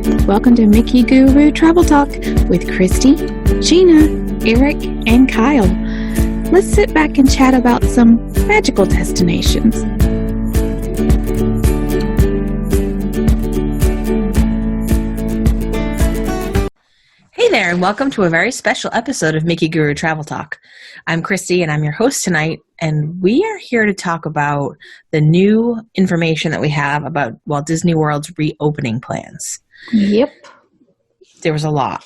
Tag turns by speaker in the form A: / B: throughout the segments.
A: Welcome to Mickey Guru Travel Talk with Christy, Gina, Eric, and Kyle. Let's sit back and chat about some magical destinations. Hey there, and welcome to a very special episode of Mickey Guru Travel Talk. I'm Christy, and I'm your host tonight, and we are here to talk about the new information that we have about Walt Disney World's reopening plans.
B: Yep.
A: There was a lot.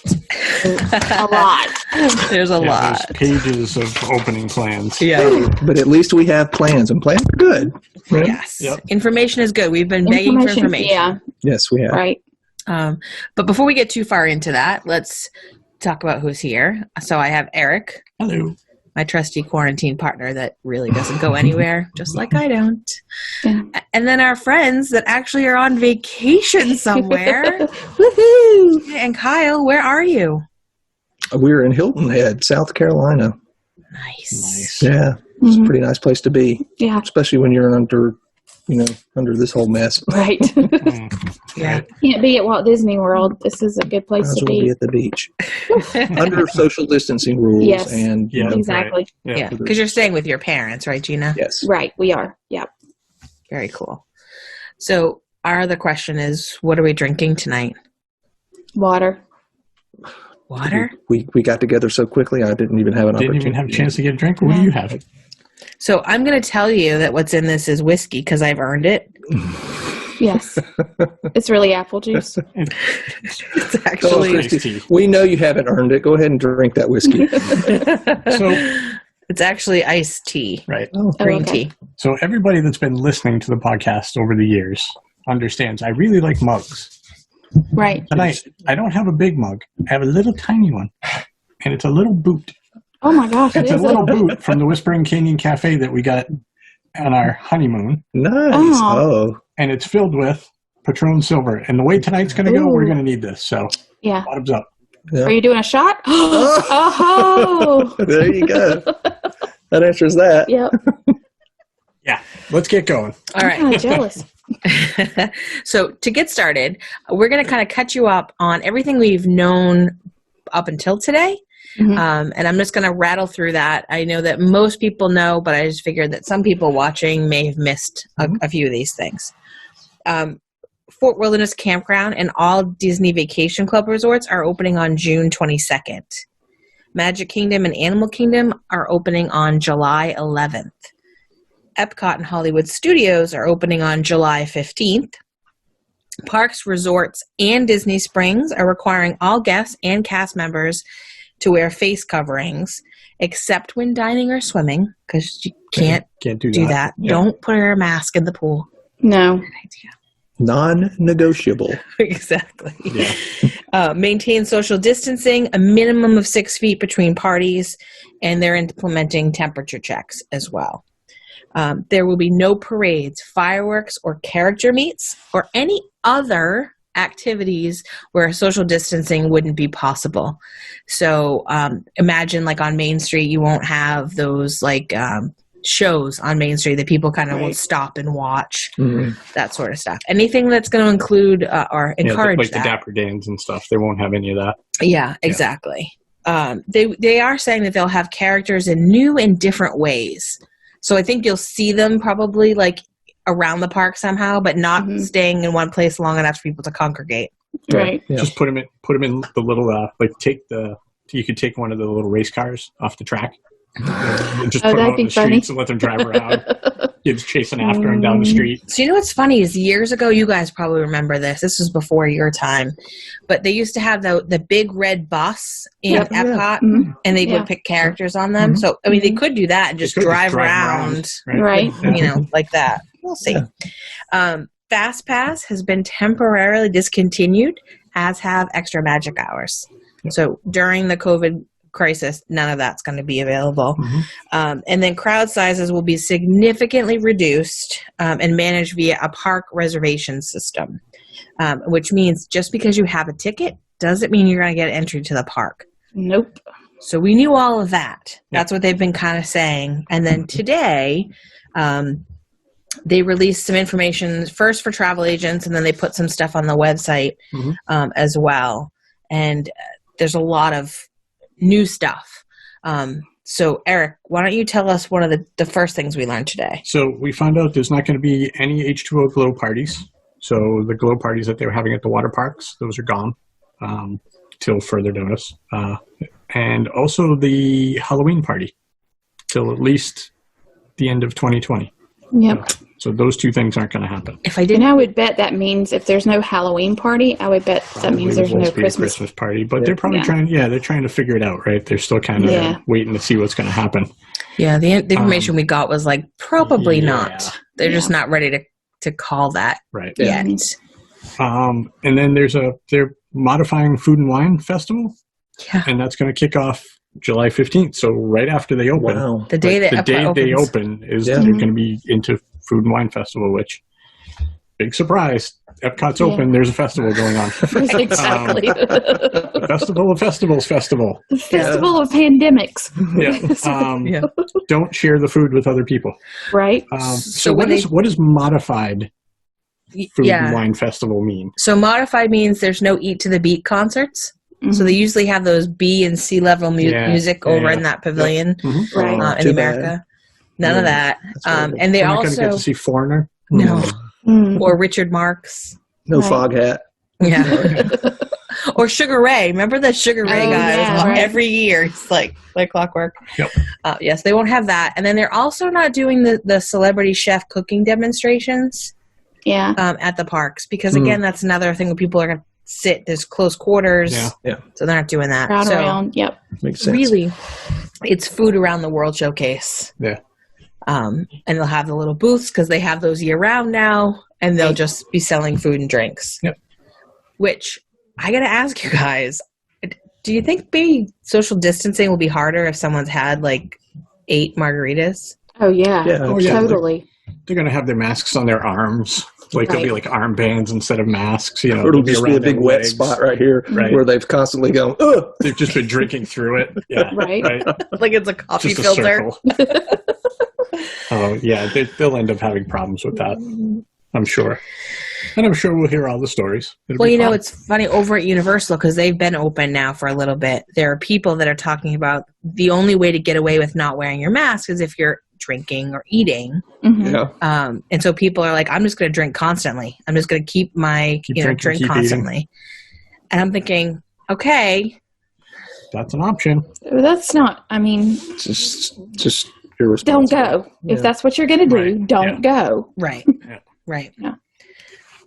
B: A lot.
A: There's a lot.
C: There's pages of opening plans.
A: Yeah.
D: But at least we have plans, and plans are good. Right?
A: Yes.
C: Yep.
A: Information is good. We've been begging for information.
B: Yeah.
D: Yes, we have.
B: Right.
A: But before we get too far into that, let's talk about who's here. So I have Eric.
C: Hello.
A: My trusty quarantine partner that really doesn't go anywhere, just like I don't.
B: Yeah.
A: And then our friends that actually are on vacation somewhere.
B: Woohoo!
A: And Kyle, where are you?
D: We're in Hilton Head, South Carolina.
A: Nice.
D: Yeah, it's a pretty nice place to be,
B: Yeah.
D: especially when you're under this whole mess.
B: Right.
A: Yeah.
B: Can't be at Walt Disney World. This is a good place
D: Might as
B: to
D: well be
B: be.
D: at the beach. Under social distancing rules.
B: Yes.
D: And
C: Yeah.
B: Exactly.
C: Right.
A: Yeah. Because you're staying with your parents, right, Gina?
D: yes.
B: Right. We are. Yep.
A: Very cool. So our other question is, what are we drinking tonight?
B: Water.
A: Water?
D: We got together so quickly, I didn't even have an
C: Didn't
D: opportunity.
C: even have a chance to get a drink. What do you have?
A: So I'm going to tell you that what's in this is whiskey because I've earned it.
B: Yes. It's really apple juice.
A: It's
D: Oh,
A: actually
D: Christy, we know you haven't earned it. Go ahead and drink that whiskey.
C: So,
A: it's actually iced tea,
C: right.
A: green
B: okay.
A: tea.
C: So everybody that's been listening to the podcast over the years understands I really like mugs.
B: Right.
C: And I don't have a big mug. I have a little tiny one. And it's a little boot.
B: Oh my gosh.
C: It's a little boot from the Whispering Canyon Cafe that we got on our honeymoon.
D: Nice.
B: Oh.
D: Oh.
C: And it's filled with Patron Silver. And the way tonight's going to go, we're going to need this. So,
B: Yeah.
C: bottoms up.
D: Yeah.
B: Are you doing a shot? Oh.
D: There you go. That answers that.
B: Yep.
C: Yeah. Let's get going.
A: All
B: I'm kind
A: right.
B: of jealous.
A: So to get started, we're going to kind of catch you up on everything we've known up until today.
B: Mhm.
A: And I'm just going to rattle through that. I know that most people know, but I just figured that some people watching may have missed a few of these things. Fort Wilderness Campground and all Disney Vacation Club resorts are opening on June 22nd. Magic Kingdom and Animal Kingdom are opening on July 11th. Epcot and Hollywood Studios are opening on July 15th. Parks, resorts, and Disney Springs are requiring all guests and cast members to wear face coverings, except when dining or swimming, because you can't
C: do
A: that.
C: Yeah.
A: Don't put a mask in the pool.
B: No.
D: Non-negotiable.
A: Exactly.
C: Yeah.
A: Maintain social distancing, a minimum of 6 feet between parties, and they're implementing temperature checks as well. There will be no parades, fireworks, or character meets, or any other activities where social distancing wouldn't be possible. So imagine like on Main Street, you won't have those like shows on Main Street that people kind of will stop and watch, that sort of stuff. Anything that's going to include or encourage
C: like
A: that.
C: the Dapper Dans and stuff. They won't have any of that.
A: Yeah, exactly. They are saying that they'll have characters in new and different ways. So I think you'll see them probably like around the park somehow, but not staying in one place long enough for people to congregate.
B: Right.
D: Yeah.
C: Just put them in the little you could take one of the little race cars off the track. And just put them
B: that'd
C: out in
B: be
C: the
B: funny.
C: streets and let them drive around. Kids chasing after them down the street.
A: So you know what's funny is years ago, you guys probably remember this. This was before your time, but they used to have the big red bus in
B: Yep.
A: Epcot, and they
B: Yeah.
A: would pick characters on them. So I mean, they could do that and just drive around,
B: Right.
A: you know, like that. We'll see. Fast Pass has been temporarily discontinued, as have Extra Magic Hours. So during the COVID crisis, none of that's going to be available. And then crowd sizes will be significantly reduced and managed via a park reservation system, which means just because you have a ticket doesn't mean you're going to get entry to the park.
B: Nope.
A: So we knew all of that. That's what they've been kind of saying. And then today, they released some information first for travel agents, and then they put some stuff on the website as well. And there's a lot of new stuff. So, Eric, why don't you tell us one of the first things we learned today?
C: So we found out there's not going to be any H2O glow parties. So the glow parties that they were having at the water parks, those are gone till further notice. And also the Halloween party till at least the end of 2020.
B: Yep.
C: So those two things aren't going to happen.
A: If I
B: And
A: didn't,
B: I would bet that means if there's no Halloween party, I would bet that means there's
C: There
B: no
C: won't be a
B: Christmas.
C: Christmas party, but they're probably
B: Yeah.
C: they're trying to figure it out, right? They're still kind of waiting to see what's going to happen.
A: yeah, the information we got was like probably
C: yeah.
A: not. They're just not ready to call that
C: Right.
A: yet.
C: And then they're modifying Food and Wine Festival,
A: Yeah,
C: and that's going to kick off July 15th. So right after they open,
D: Wow.
A: the day that
C: the day
A: Epcot
C: they
A: opens.
C: open is
D: Yeah.
C: they're going to be into Food and Wine Festival, which big surprise. Epcot's
B: Yeah.
C: open. There's a festival going on.
B: Exactly.
C: Festival of Festivals festival.
B: The festival of pandemics.
C: Yeah.
A: Yeah.
C: Don't share the food with other people.
B: Right?
C: So
A: when
C: what does modified Food
A: Yeah.
C: and Wine Festival mean?
A: So modified means there's no Eat to the Beat concerts. So they usually have those B and C level music over in that pavilion
C: Mm-hmm.
B: Right.
A: in
D: Too
A: America. None of that.
D: horrible.
A: And they
C: We're not going to get
A: also
C: to see Foreigner.
A: no
B: Mm.
A: or Richard Marx.
D: No
B: Right.
D: fog hat.
A: Yeah. Or Sugar Ray. Remember that Sugar Ray
B: Oh,
A: guy?
B: yeah, right.
A: Every year. It's like clockwork.
C: Yep.
A: Yes, they won't have that. And then they're also not doing the celebrity chef cooking demonstrations
B: Yeah.
A: at the parks. Because, again, that's another thing where people are going to sit. There's close quarters.
C: Yeah.
A: So they're not doing that.
B: Crowd
A: so
B: around. Yep.
D: Makes sense.
A: really, it's Food Around the World showcase.
C: Yeah.
A: And they'll have the little booths because they have those year round now. And they'll just be selling food and drinks.
C: Yep.
A: Which I got to ask you guys, do you think maybe social distancing will be harder if someone's had like 8 margaritas?
B: Oh, yeah.
D: Yeah.
C: Oh, yeah.
B: Totally.
C: They're going to have their masks on their arms. Like there'll be
B: Right.
C: like armbands instead of masks. You know,
D: Or it'll
C: they'll
D: just be a
C: around
D: big
C: their
D: wet
C: legs.
D: spot right here
C: Right.
D: where they've constantly gone, ugh.
C: They've just been drinking through it. Yeah.
B: Right.
A: Like it's a coffee
C: Just a
A: filter.
C: circle. Oh, yeah. They'll end up having problems with that, I'm sure. And I'm sure we'll hear all the stories. It'll
A: Well,
C: be
A: you know,
C: fun.
A: it's funny over at Universal because they've been open now for a little bit. There are people that are talking about the only way to get away with not wearing your mask is if you're drinking or eating.
B: Mhm.
D: Yeah.
A: And so people are like, I'm just going to drink constantly. I'm just going to keep my
C: drinking,
A: drink
C: keep
A: constantly. And I'm thinking, okay,
C: That's an option.
B: That's not, I mean,
D: Just
B: don't
D: irresponsible.
B: go.
D: Yeah.
B: If that's what you're going to do,
C: Right.
B: don't go.
A: right,
C: Yeah.
A: right.
B: Yeah.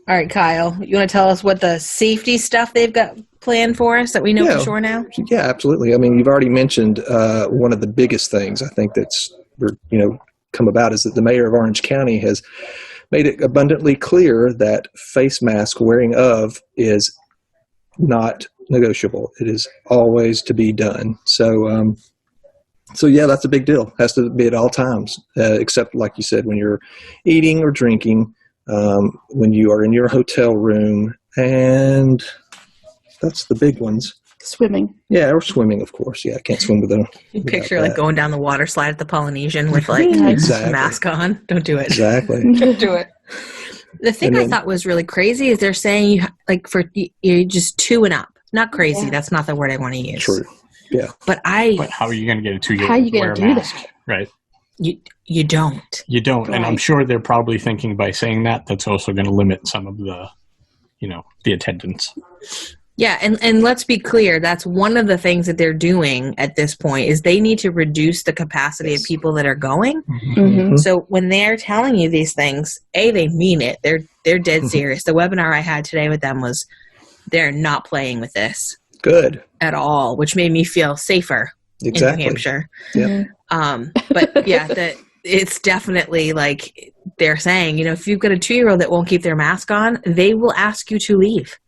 A: All right, Kyle, you want to tell us what the safety stuff they've got planned for us that we know
D: Yeah.
A: for sure now?
D: Yeah, absolutely. I mean, you've already mentioned one of the biggest things I think that's come about is that the mayor of Orange County has made it abundantly clear that face mask wearing of is not negotiable. It is always to be done. So yeah, that's a big deal. Has to be at all times, except like you said, when you're eating or drinking, when you are in your hotel room, and that's the big ones.
B: Swimming.
D: Yeah, or swimming, of course. Yeah, I can't swim with them.
A: You picture like going down the water slide at the Polynesian with like
B: Yeah,
D: exactly.
A: a mask on. Don't do it.
D: Exactly.
A: Don't do it. The thing
D: And
A: I
D: then-
A: thought was really crazy is they're saying you like for you just 2 and up. Not crazy.
B: Yeah.
A: That's not the word I want to use.
D: True. Yeah.
A: But
C: But how are you going to get a 2-year-old
B: How are you
C: to
B: gonna
C: wear a
B: do
C: mask?
B: that?
C: Right.
A: you don't.
C: You don't. And I'm
B: Right.
C: sure they're probably thinking by saying that, that's also going to limit some of the, the attendance.
A: Yeah, and let's be clear, that's one of the things that they're doing at this point is they need to reduce the capacity of people that are going.
B: Mm-hmm.
A: So when they're telling you these things, they mean it. They're dead serious. The webinar I had today with them was they're not playing with this
D: Good.
A: at all, which made me feel safer in New
D: Exactly.
A: Hampshire.
D: Yeah.
A: But yeah, it's definitely like they're saying, if you've got a 2-year-old that won't keep their mask on, they will ask you to leave.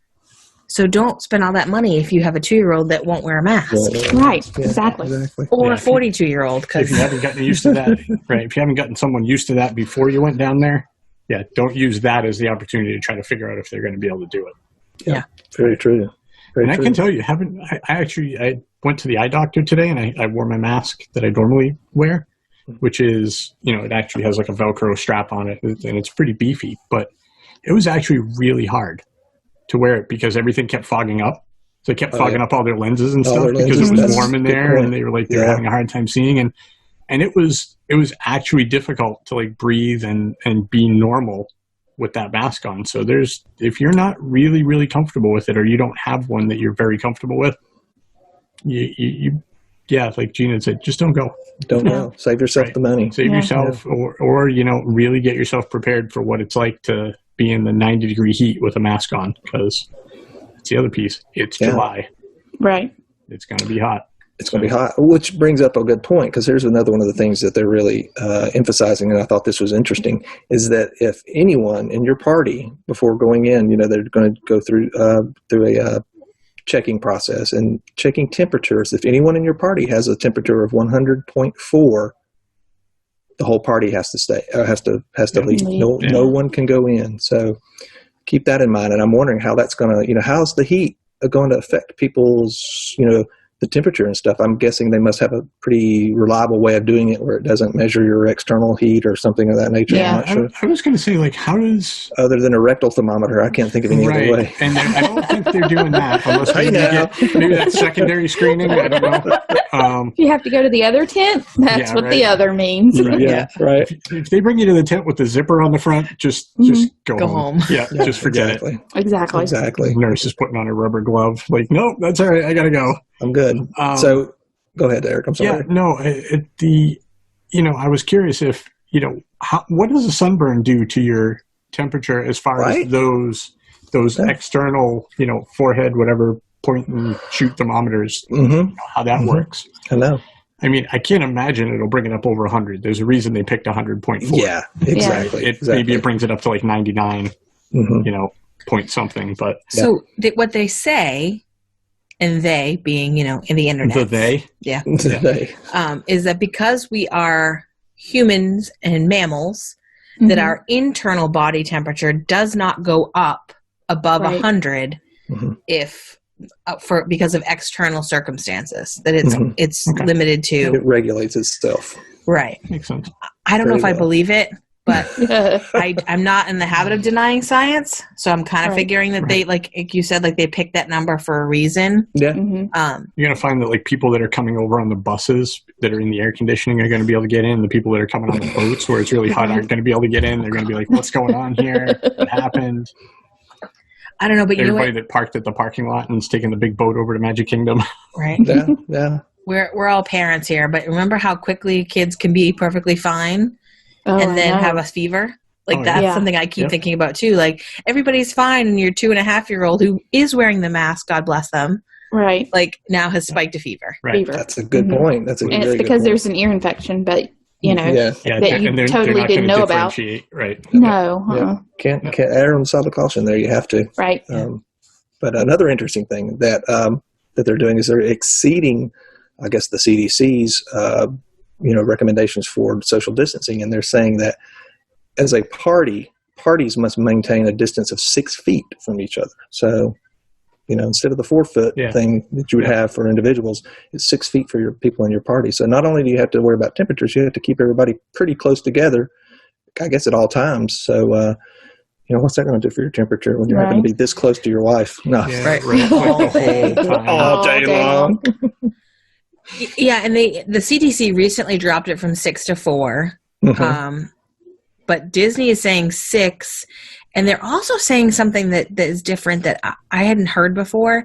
A: So don't spend all that money if you have a 2-year-old that won't wear a mask.
B: Right.
D: Yeah,
B: Exactly.
A: Or
C: Yeah,
A: a 42-year-old.
C: If you haven't gotten used to that, right? If you haven't gotten someone used to that before you went down there, yeah, don't use that as the opportunity to try to figure out if they're going to be able to do it.
D: Very true. Very
C: And I
D: true.
C: can tell you, I went to the eye doctor today and I wore my mask that I normally wear. which is, it actually has like a Velcro strap on it, and it's pretty beefy, but it was actually really hard to wear it because everything kept fogging up. So they kept fogging up all their lenses and stuff because it was warm in there, and they were like, they were having a hard time seeing. And it was actually difficult to like breathe and be normal with that mask on. So if you're not really, really comfortable with it, or you don't have one that you're very comfortable with, you like Gina said, just don't go.
D: Don't go. Save yourself the money.
C: Save yourself, or really get yourself prepared for what it's like to be in the 90-degree heat with a mask on, because it's the other piece. It's July.
B: Right.
C: It's going to be hot.
D: It's going to be hot, which brings up a good point, because here's another one of the things that they're really emphasizing, and I thought this was interesting, is that if anyone in your party, before going in, they're going to go through a checking process and checking temperatures. If anyone in your party has a temperature of 100.4, the whole party has to stay, has to leave. No one can go in. So keep that in mind. And I'm wondering how that's going to, how's the heat going to affect people's, the temperature and stuff. I'm guessing they must have a pretty reliable way of doing it where it doesn't measure your external heat or something of that nature.
B: Yeah.
D: I'm not sure.
C: I was going to say, like, how does...
D: Other than a rectal thermometer, I can't think of any other way.
C: And I don't think they're doing that unless maybe that's secondary screening. I don't know.
B: If you have to go to the other tent, that's what the other means.
D: Right. Right.
C: If they bring you to the tent with the zipper on the front, just go home. Yeah, just forget it.
B: Exactly.
C: Nurse is putting on a rubber glove. Like, nope, that's all right. I got to go.
D: I'm good. So go ahead, Eric. I'm sorry.
C: Yeah, no, I was curious if, what does a sunburn do to your temperature as far as those external, forehead, whatever, point and shoot thermometers, how that works.
D: I know.
C: I mean, I can't imagine it'll bring it up over 100. There's a reason they picked 100.4.
D: Yeah, exactly.
C: Maybe it brings it up to like 99, point something. But
A: so what they say, and they being, in the internet.
C: The they?
A: Yeah.
D: They.
A: Is that because we are humans and mammals, that our internal body temperature does not go up above 100 because of external circumstances. That it's limited to.
D: It regulates itself.
A: Right.
C: Makes sense.
A: I don't know if I believe it, but I'm not in the habit of denying science, so I'm kind of figuring that they, like you said, like they picked that number for a reason.
D: Yeah.
C: You're going to find that like people that are coming over on the buses that are in the air conditioning are going to be able to get in. The people that are coming on the boats where it's really hot aren't going to be able to get in. They're going to be like, what's going on here? What happened?
A: I don't know, but
C: everybody that parked at the parking lot and is taking the big boat over to Magic Kingdom.
A: Right.
D: Yeah.
A: We're all parents here, but remember how quickly kids can be perfectly fine and then have a fever? Like that's something I keep thinking about too. Like everybody's fine, and your 2.5-year-old who is wearing the mask, God bless them,
B: right?
A: Like now has spiked a fever.
C: Right.
D: That's a good point. That's a
B: and
D: very
B: it's
D: good
B: because
D: point.
B: there's an ear infection, but that you
C: and they're
B: totally
C: not
B: didn't know about.
C: Right.
B: No.
D: Can't err on the side of caution there. You have to.
B: Right.
D: But another interesting thing that they're doing is they're exceeding, I guess, the CDC's recommendations for social distancing, and they're saying that as a parties must maintain a distance of 6 feet from each other. So, instead of the 4 foot thing that you would have for individuals, it's 6 feet for your people in your party. So not only do you have to worry about temperatures, you have to keep everybody pretty close together, I guess, at all times. So, what's that going to do for your temperature when you're having to be this close to your wife? No.
C: Yeah, right. Like the whole time.
D: All day long.
A: Yeah, and the CDC recently dropped it from 6 to 4. But Disney is saying 6, and they're also saying something that is different that I hadn't heard before.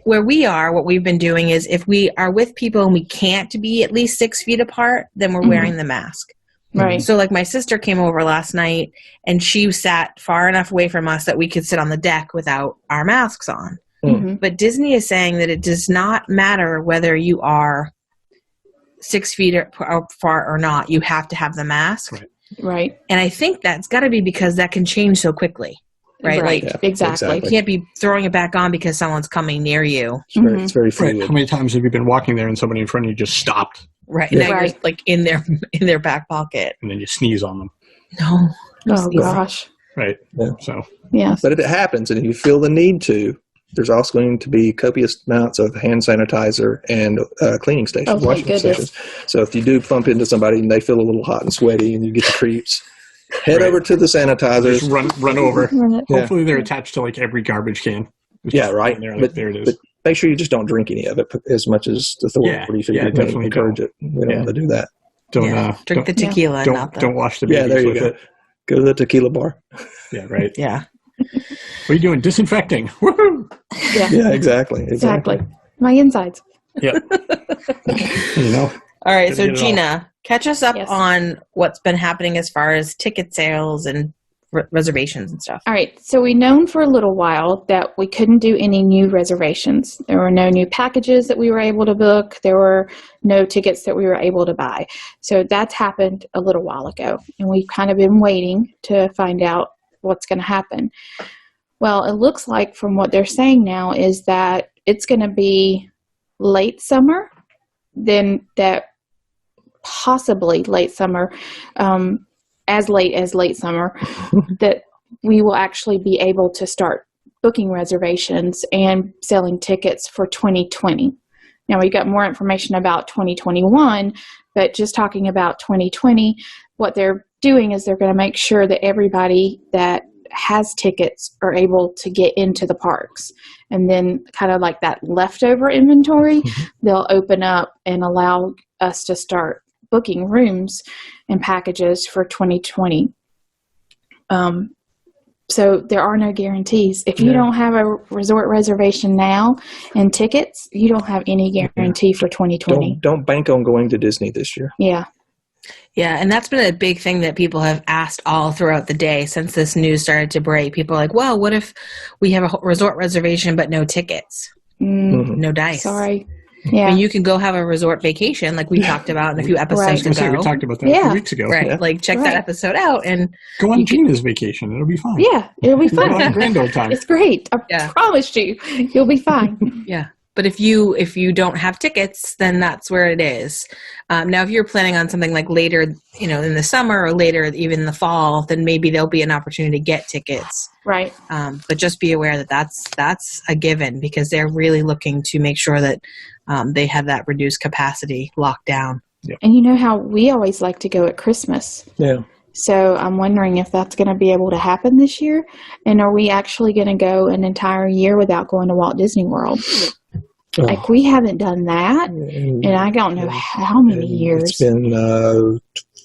A: Where we are, what we've been doing is if we are with people and we can't be at least 6 feet apart, then we're wearing the mask.
B: Right.
A: So like my sister came over last night, and she sat far enough away from us that we could sit on the deck without our masks on. But Disney is saying that it does not matter whether you are 6 feet apart or not. You have to have the mask.
B: Right.
A: And I think that's got to be because that can change so quickly. Right.
B: Exactly.
A: You can't be throwing it back on because someone's coming near you.
D: It's very fluid.
C: Right. How many times have you been walking there and somebody in front of you just stopped?
A: Right. Now you're like in their back pocket.
C: And then you sneeze on them.
B: No. Oh, gosh.
C: Right.
D: Yeah.
C: So.
B: Yes.
D: But if it happens and if you feel the need to, there's also going to be copious amounts of hand sanitizer and cleaning stations,
B: Oh, thank
D: washing
B: goodness.
D: stations. So if you do bump into somebody and they feel a little hot and sweaty and you get the creeps, head over to the sanitizers.
C: Just run over.
D: Yeah.
C: Hopefully they're attached to like every garbage can.
D: Yeah, right.
C: There,
D: But-
C: there it is.
D: but make sure you just don't drink any of it as much as the authority figure can
C: definitely
D: encourage it. We don't want to do that.
C: Don't
A: Drink the
C: don't,
A: tequila, and not the.
C: don't wash the babies
D: Yeah, there you
C: with
D: go.
C: it.
D: Go to the tequila bar.
C: Yeah, right.
A: Yeah.
C: What are you doing? Disinfecting. Woohoo!
B: Yeah,
D: Yeah, exactly.
B: exactly. My insides.
C: Yeah. You know.
A: All right.
C: Gotta
A: So
C: get it all.
A: Gina, catch us up
B: Yes.
A: on what's been happening as far as ticket sales and reservations and stuff.
B: All right, so we known for a little while that we couldn't do any new reservations. There were no new packages that we were able to book. There were no tickets that we were able to buy. So that's happened a little while ago, and we've kind of been waiting to find out what's going to happen. Well, it looks like from what they're saying now is that it's going to be late summer, then that possibly late summer, as late as late summer, that we will actually be able to start booking reservations and selling tickets for 2020. Now, we got more information about 2021, but just talking about 2020, what they're doing is they're going to make sure that everybody that has tickets are able to get into the parks. And then kind of like that leftover inventory, they'll open up and allow us to start booking rooms and packages for 2020. So there are no guarantees. If you don't have a resort reservation now and tickets, you don't have any guarantee for 2020.
D: Don't bank on going to Disney this year.
B: Yeah.
A: Yeah, and that's been a big thing that people have asked all throughout the day since this news started to break. People are like, well, what if we have a resort reservation but no tickets, no dice?
B: Sorry.
A: I
B: Yeah.
A: mean, you can go have a resort vacation like we talked about in a few
B: Right.
A: episodes
C: I was gonna say,
A: ago.
C: we talked about that a few weeks ago.
A: Right,
D: Yeah.
A: like check
B: Right.
A: that episode out and
C: Go on Gina's vacation. It'll be fine.
B: Yeah, it'll be
C: Go on
B: fun.
C: grand old time.
B: It's great. I
A: Yeah.
B: promise you, you'll be fine.
A: yeah. But if you don't have tickets, then that's where it is. Now, if you're planning on something like later, in the summer or later, even in the fall, then maybe there'll be an opportunity to get tickets.
B: Right.
A: But just be aware that that's a given because they're really looking to make sure that they have that reduced capacity locked down.
B: And you know how we always like to go at Christmas.
D: Yeah.
B: So I'm wondering if that's going to be able to happen this year. And are we actually going to go an entire year without going to Walt Disney World? Like, we haven't done that. And I don't know how many years.
D: It's been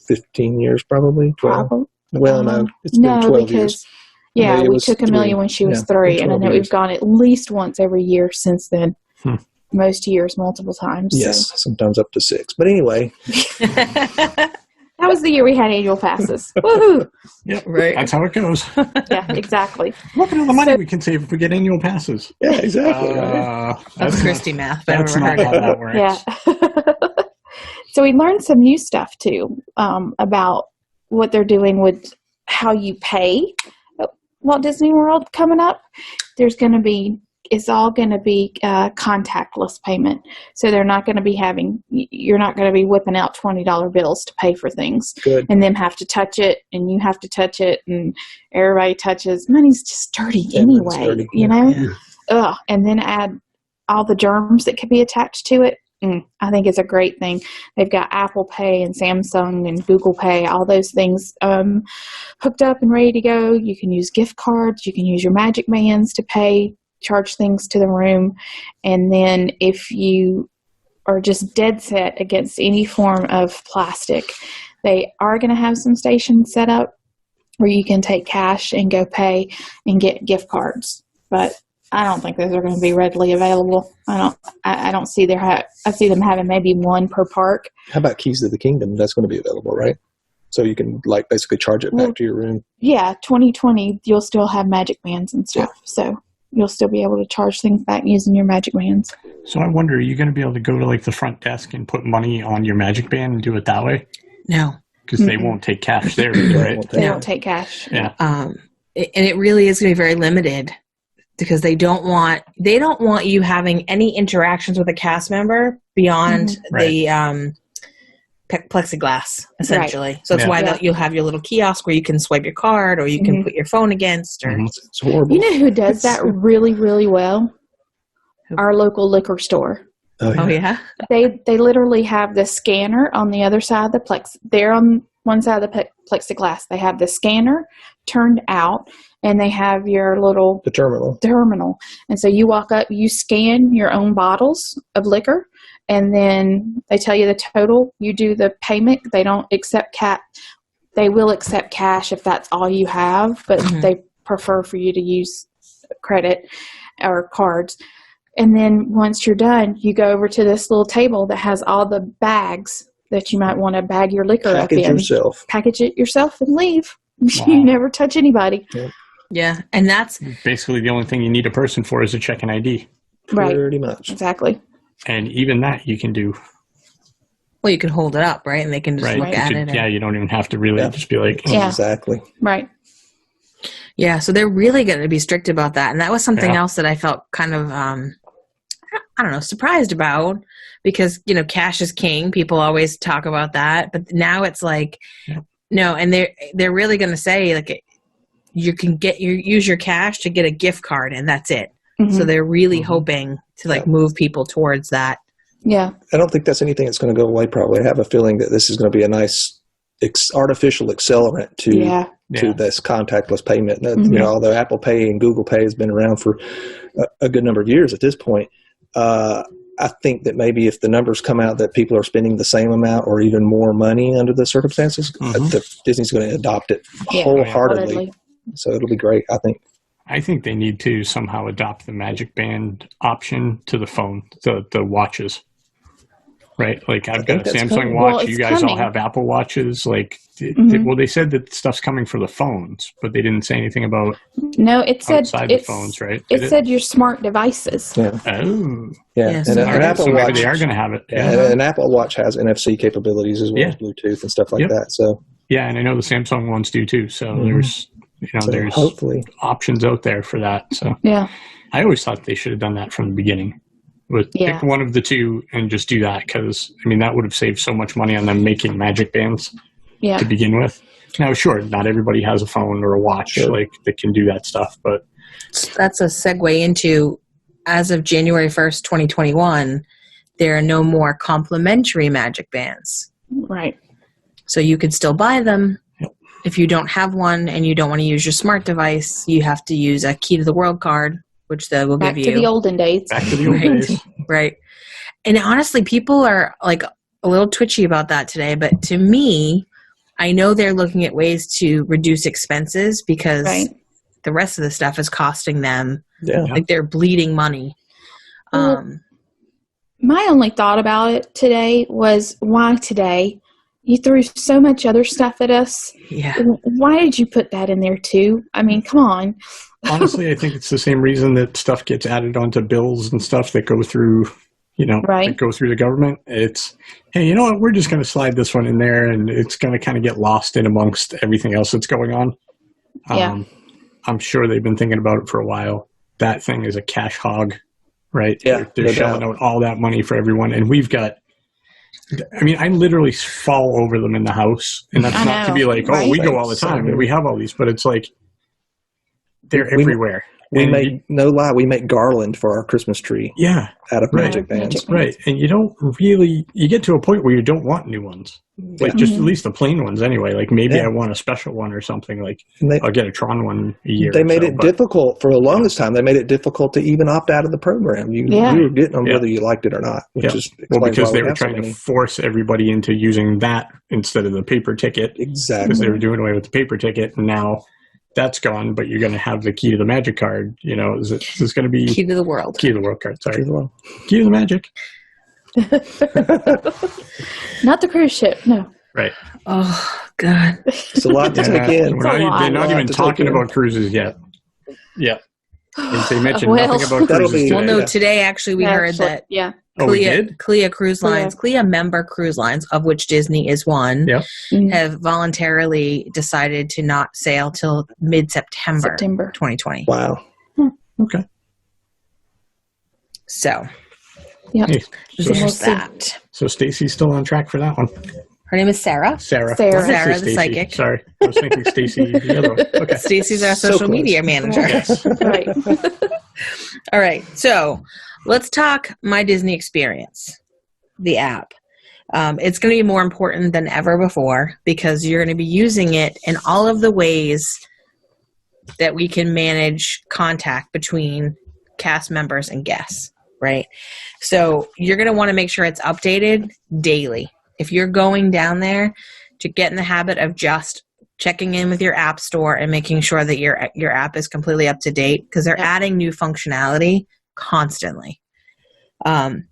D: 15 years, probably 12.
B: Probably.
D: Well, no, it's been 12
B: because,
D: years.
B: yeah,
D: Maybe it
B: we
D: was
B: took Amelia
D: 3.
B: when she was
D: Yeah,
B: 3, and I
D: 12
B: know
D: years.
B: we've gone at least once every year since then. Most years, multiple times.
D: Yes,
B: So.
D: sometimes up to 6. But anyway,
B: That was the year we had annual passes. Woohoo!
C: Yep.
A: Right.
C: That's how it goes.
B: Yeah, exactly.
C: Look at all the money we can save if we get annual passes.
D: yeah, exactly. Right?
A: That's Christy math. But I've
C: That's
A: never
C: not
A: heard
C: how
A: of
C: that works.
B: Yeah. So we learned some new stuff too about what they're doing with how you pay at Walt Disney World coming up. It's all going to be contactless payment. So they're not going to be you're not going to be whipping out $20 bills to pay for things.
D: Good.
B: And them have to touch it, and you have to touch it, and everybody touches. Money's just dirty
D: Everything's
B: anyway,
D: dirty.
B: you know?
A: Yeah.
B: Ugh, and then add all the germs that could be attached to it. I think it's a great thing. They've got Apple Pay and Samsung and Google Pay, all those things hooked up and ready to go. You can use gift cards. You can use your Magic Bands to pay, charge things to the room. And then if you are just dead set against any form of plastic, they are going to have some stations set up where you can take cash and go pay and get gift cards. But I don't think those are going to be readily available. I don't see I see them having maybe one per park.
D: How about Keys to the Kingdom? That's going to be available, right? So you can basically charge it back to your room.
B: Yeah, 2020, you'll still have Magic Bands and stuff. So you'll still be able to charge things back using your Magic Bands.
C: So I wonder, are you going to be able to go to like the front desk and put money on your Magic Band and do it that way?
A: No.
C: Because they won't take cash there, right?
B: They
A: No.
B: don't take cash.
C: Yeah.
A: And it really is going to be very limited because they don't want you having any interactions with a cast member beyond the plexiglass, essentially.
B: Right.
A: So that's why
B: Yeah.
A: you'll have your little kiosk where you can swipe your card or you can put your phone against. Or
D: It's horrible.
B: You know who does that really, really well? our local liquor store.
A: Oh yeah.
B: They literally have the scanner on the other side of the plex. They're on one side of the plexiglass. They have the scanner turned out, and they have your little
D: The terminal.
B: And so you walk up, you scan your own bottles of liquor, and then they tell you the total. You do the payment. They don't accept They will accept cash if that's all you have, but they prefer for you to use credit or cards. And then once you're done, you go over to this little table that has all the bags that you might want to bag your liquor up in. Package it yourself and leave.
C: Wow.
B: You never touch anybody.
A: Yeah, and that's
C: basically the only thing you need a person for is a check and ID.
B: Right.
D: Pretty much.
B: Exactly.
C: And even that you can do.
A: well, you can hold it up, right, and they can just look at it.
C: Yeah, you don't even have to really just be like,
B: Yeah.
D: Exactly.
B: Right.
A: Yeah, so they're really going to be strict about that, and that was something else that I felt kind of, I don't know, surprised about, because cash is king. People always talk about that, but now it's like, no, and they're really going to say like you can use your cash to get a gift card, and that's it.
B: Mm-hmm.
A: So they're really hoping to move people towards that.
B: Yeah.
D: I don't think that's anything that's going to go away. Probably, I have a feeling that this is going to be a nice artificial accelerant to this contactless payment. Although Apple Pay and Google Pay has been around for a good number of years at this point, I think that maybe if the numbers come out that people are spending the same amount or even more money under the circumstances, Disney's going to adopt it wholeheartedly. So it'll be great, I think.
C: I think they need to somehow adopt the Magic Band option to the phone, the watches. Right? Like I've got a Samsung watch.
B: Well,
C: you guys all have Apple watches. Like, they said that stuff's coming for the phones, but they didn't say anything about
B: it said
C: outside the phones, right?
B: It said your smart devices.
D: Yeah.
C: Oh.
D: Yeah.
A: Yes.
D: And an Apple
C: so
D: Watch,
C: maybe they are going to have it.
D: Yeah. And an Apple Watch has NFC capabilities as well as Bluetooth and stuff like that. So
C: yeah, and I know the Samsung ones do too. So there's there's
D: hopefully
C: options out there for that. So
B: yeah,
C: I always thought they should have done that from the beginning. Pick one of the two and just do that, because that would have saved so much money on them making Magic Bands to begin with. Now, sure, not everybody has a phone or a watch that can do that stuff, but
A: that's a segue into, as of January 1st, 2021, there are no more complimentary Magic Bands.
B: Right.
A: So you could still buy them. If you don't have one and you don't want to use your smart device, you have to use a Key to the World card, which they will give you.
B: Back to the olden days.
C: Back to the old days.
A: Right. And honestly, people are like a little twitchy about that today. But to me, I know they're looking at ways to reduce expenses, because the rest of the stuff is costing them. Like they're bleeding money.
B: My only thought about it today was, why today? You threw so much other stuff at us.
A: Yeah.
B: Why did you put that in there too? I mean, come on.
C: Honestly, I think it's the same reason that stuff gets added onto bills and stuff that go through, that go through the government. It's, hey, you know what? We're just going to slide this one in there, and it's going to kind of get lost in amongst everything else that's going on. I'm sure they've been thinking about it for a while. That thing is a cash hog, right?
D: Yeah,
C: they're shelling out all that money for everyone, and we've got. I literally fall over them in the house, and that's not to be like, we go all the time and we have all these, but it's like they're everywhere.
D: We make garland for our Christmas tree.
C: Yeah,
D: out of Magic Bands.
C: Right, and you get to a point where you don't want new ones, like just at least the plain ones anyway. Like maybe I want a special one or something. Like I'll get a Tron one a year.
D: They made it difficult for the longest time. They made it difficult to even opt out of the program. You were getting them whether you liked it or not. Which is
C: because they were trying to force everybody into using that instead of the paper ticket.
D: Exactly,
C: because they were doing away with the paper ticket, and now that's gone, but you're going to have the Key to the Magic card. Is this going to be
A: Key to the World?
C: Key to the World card. Sorry, Key to the Magic.
B: Not the cruise ship. No.
C: Right.
A: Oh God,
D: it's a lot to take in.
C: They're not even talking about cruises yet. Yeah. They mentioned nothing about cruises.
A: No. Today actually we heard that.
B: Yeah.
A: CLIA Cruise Lines, CLIA member cruise lines, of which Disney is one, have voluntarily decided to not sail till mid-September 2020.
D: Wow.
C: Okay.
A: So,
C: hey,
A: there's that.
C: So Stacy's still on track for that one.
A: Her name is Sarah.
C: Sarah
A: the psychic.
C: Sorry, I was thinking Stacy the other one. Okay.
A: Stacy's our social media manager.
C: Yes.
B: Right.
A: All right. So, let's talk My Disney Experience, the app. It's going to be more important than ever before because you're going to be using it in all of the ways that we can manage contact between cast members and guests, right? So you're going to want to make sure it's updated daily. If you're going down there, to get in the habit of just checking in with your app store and making sure that your app is completely up to date because they're adding new functionality constantly. And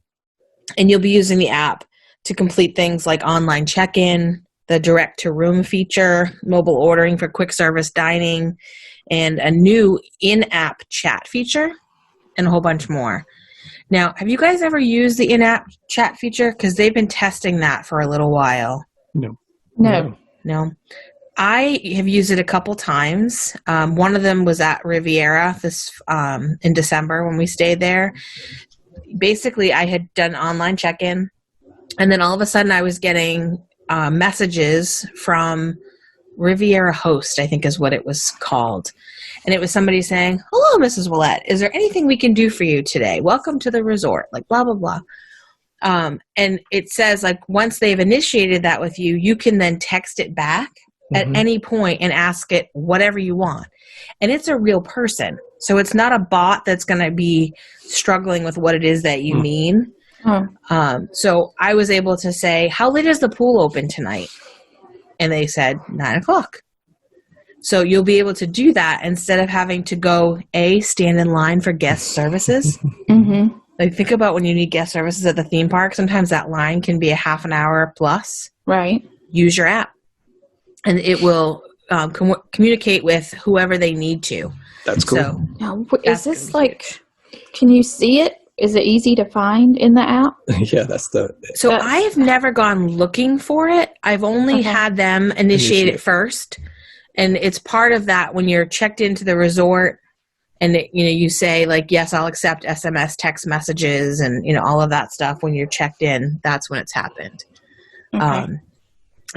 A: you'll be using the app to complete things like online check-in, the direct-to-room feature, mobile ordering for quick service dining, and a new in-app chat feature, and a whole bunch more. Now, have you guys ever used the in-app chat feature? Because they've been testing that for a little while. No. I have used it a couple times. One of them was at Riviera in December when we stayed there. Basically, I had done online check-in, and then all of a sudden I was getting messages from Riviera Host, I think is what it was called. And it was somebody saying, "Hello, Mrs. Willette. Is there anything we can do for you today? Welcome to the resort," like blah, blah, blah. And it says, like, once they've initiated that with you, you can then text it back at any point and ask it whatever you want. And it's a real person. So it's not a bot that's going to be struggling with what it is that you mean. So I was able to say, "How late is the pool open tonight?" And they said 9:00. So you'll be able to do that instead of having to go, stand in line for guest services. Like, think about when you need guest services at the theme park. Sometimes that line can be a half an hour plus.
B: Right.
A: Use your app. And it will communicate with whoever they need to.
D: That's cool.
A: So,
B: now, is this like, can you see it? Is it easy to find in the app?
D: Yeah, that's
A: So I have never gone looking for it. I've only had them initiate it first. And it's part of that when you're checked into the resort and you say, like, yes, I'll accept SMS text messages and, all of that stuff. When you're checked in, that's when it's happened. And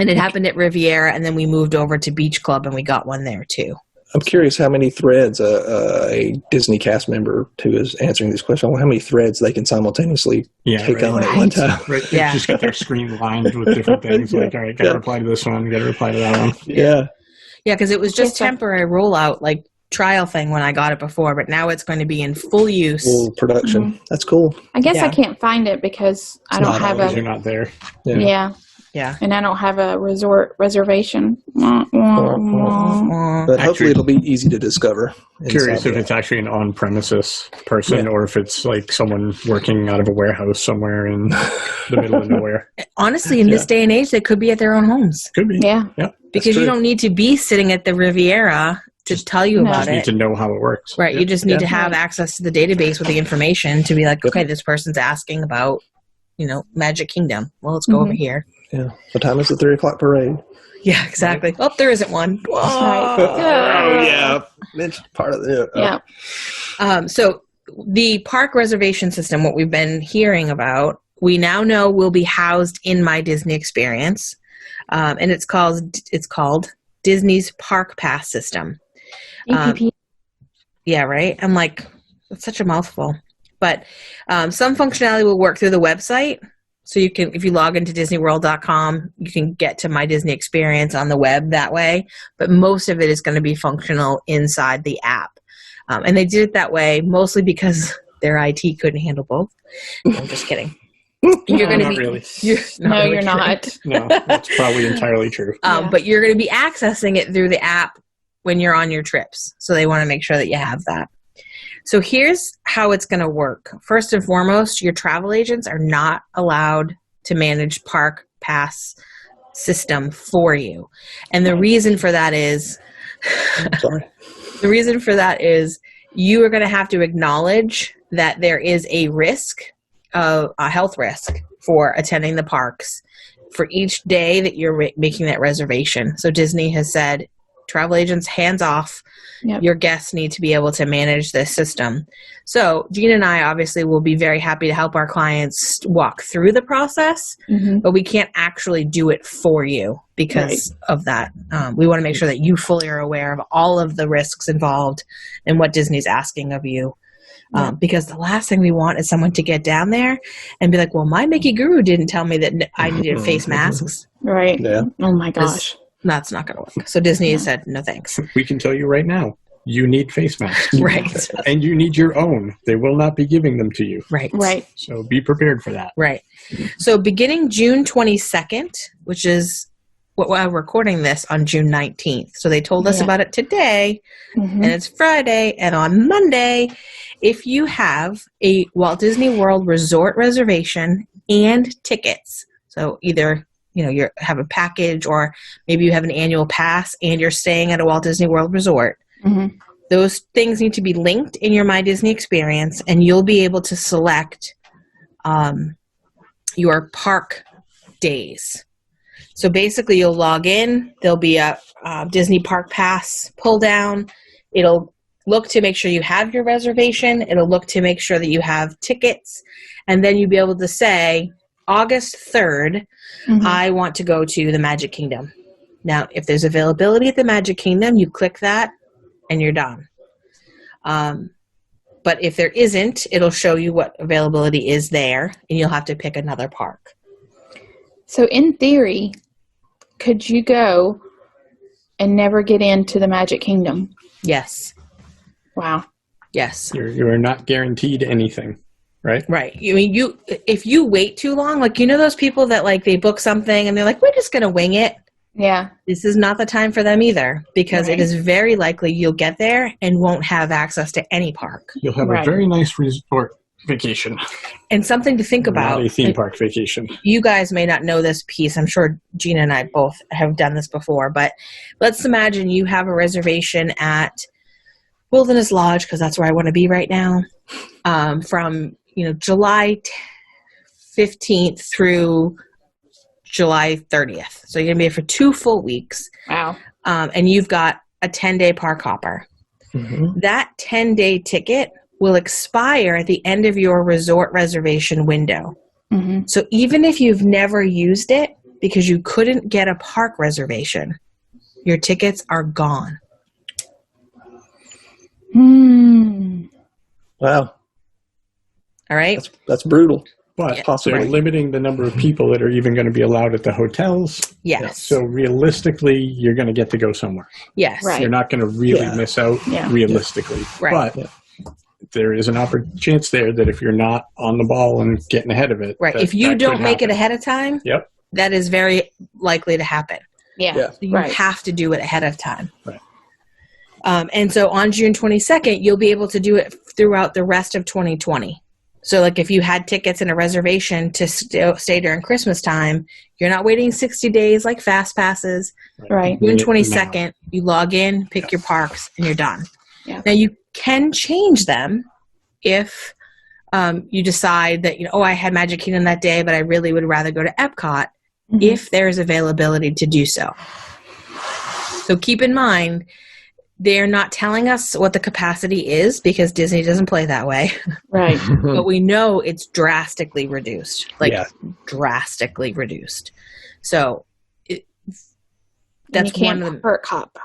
A: it happened at Riviera, and then we moved over to Beach Club, and we got one there, too.
D: I'm curious how many threads a Disney cast member who is answering this question, how many threads they can simultaneously take on at one time.
C: Right. Yeah. Just got their screen lined with different things. Like, all right, got to reply to this one, got to reply to that one.
D: Yeah.
A: Yeah, because it was just temporary rollout, like trial thing when I got it before, but now it's going to be in full use.
D: Full production. That's cool.
B: I guess I can't find it because I don't have
C: You're not there.
B: Yeah. And I don't have a resort reservation.
D: But hopefully it'll be easy to discover.
C: Curious if it's actually an on-premises person or if it's like someone working out of a warehouse somewhere in the middle of nowhere.
A: Honestly, in this day and age, they could be at their own homes.
C: Could be.
B: Yeah.
A: Because you don't need to be sitting at the Riviera to tell you about it.
C: You need to know how it works.
A: Right. You just need to have access to the database with the information to be like, okay, this person's asking about, Magic Kingdom. Well, let's go over here.
D: Yeah. What time is the 3:00 parade?
A: Yeah, exactly. Oh, there isn't one.
D: It's part of the
A: So the park reservation system, what we've been hearing about, we now know will be housed in My Disney Experience. And it's called Disney's Park Pass system. Yeah, right? I'm like, it's such a mouthful. But some functionality will work through the website. So you can, if you log into DisneyWorld.com, you can get to My Disney Experience on the web that way. But most of it is going to be functional inside the app. And they did it that way mostly because their IT couldn't handle both. I'm just kidding. You're going to be
C: really.
B: You're not.
C: No, that's probably entirely true.
A: But you're going to be accessing it through the app when you're on your trips. So they want to make sure that you have that. So here's how it's going to work. First and foremost, your travel agents are not allowed to manage park pass system for you. And the reason for that is you are going to have to acknowledge that there is a risk, a health risk for attending the parks for each day that you're making that reservation. So Disney has said, travel agents, hands off. Yep. Your guests need to be able to manage this system. So Gina and I obviously will be very happy to help our clients walk through the process, but we can't actually do it for you because of that. We want to make sure that you fully are aware of all of the risks involved and what Disney's asking of you. Because the last thing we want is someone to get down there and be like, well, my Mickey guru didn't tell me that I needed face masks.
B: Right.
D: Yeah.
B: Oh my gosh.
A: That's not going to work. So Disney said, no thanks.
C: We can tell you right now, you need face masks.
A: Right.
C: And you need your own. They will not be giving them to you.
A: Right.
B: Right.
C: So be prepared for that.
A: Right. So beginning June 22nd, which is what I'm recording this on June 19th. So they told us about it today, and it's Friday, and on Monday, if you have a Walt Disney World resort reservation and tickets, so either you have a package or maybe you have an annual pass and you're staying at a Walt Disney World resort, those things need to be linked in your My Disney experience, and you'll be able to select your park days. So basically you'll log in, there'll be a Disney Park Pass pull down. It'll look to make sure you have your reservation. It'll look to make sure that you have tickets. And then you'll be able to say, August 3rd, I want to go to the Magic Kingdom. Now, if there's availability at the Magic Kingdom, you click that and you're done. But if there isn't, it'll show you what availability is there, and you'll have to pick another park.
B: So in theory, could you go and never get into the Magic Kingdom?
A: Yes.
B: Wow.
A: Yes.
C: You are not guaranteed anything, right?
A: Right. I mean, if you wait too long, like, those people that they book something and they're like, we're just going to wing it.
B: Yeah.
A: This is not the time for them either, because it is very likely you'll get there and won't have access to any park.
C: You'll have a very nice resort vacation.
A: And something to think about.
C: Not a theme park vacation.
A: You guys may not know this piece. I'm sure Gina and I both have done this before, but let's imagine you have a reservation at Wilderness Lodge, because that's where I want to be right now, from July 15th through July 30th. So you're going to be there for 2 full weeks.
B: Wow.
A: And you've got a 10-day park hopper. That 10-day ticket will expire at the end of your resort reservation window. So even if you've never used it because you couldn't get a park reservation, your tickets are gone.
D: Wow.
A: All right?
D: That's brutal.
C: But
D: Possibly.
C: they're limiting the number of people that are even going to be allowed at the hotels.
A: Yes.
C: So realistically, you're going to get to go somewhere.
A: Yes.
B: Right.
C: You're not going to really miss out realistically.
A: Right.
C: But there is an chance there that if you're not on the ball and getting ahead of it.
A: Right. If you don't make it ahead of time, that is very likely to happen.
B: Yeah.
A: So you have to do it ahead of time.
C: Right.
A: And so on June 22nd, you'll be able to do it throughout the rest of 2020. So if you had tickets and a reservation to stay during Christmas time, you're not waiting 60 days like fast passes.
B: Right.
A: June 22nd, you log in, pick your parks, and you're done.
B: Yeah.
A: Now you can change them if you decide that, I had Magic Kingdom that day, but I really would rather go to Epcot if there's availability to do so. So keep in mind, they're not telling us what the capacity is because Disney doesn't play that way.
B: Right.
A: But we know it's drastically reduced. Drastically reduced. So that's one of the
B: park hop.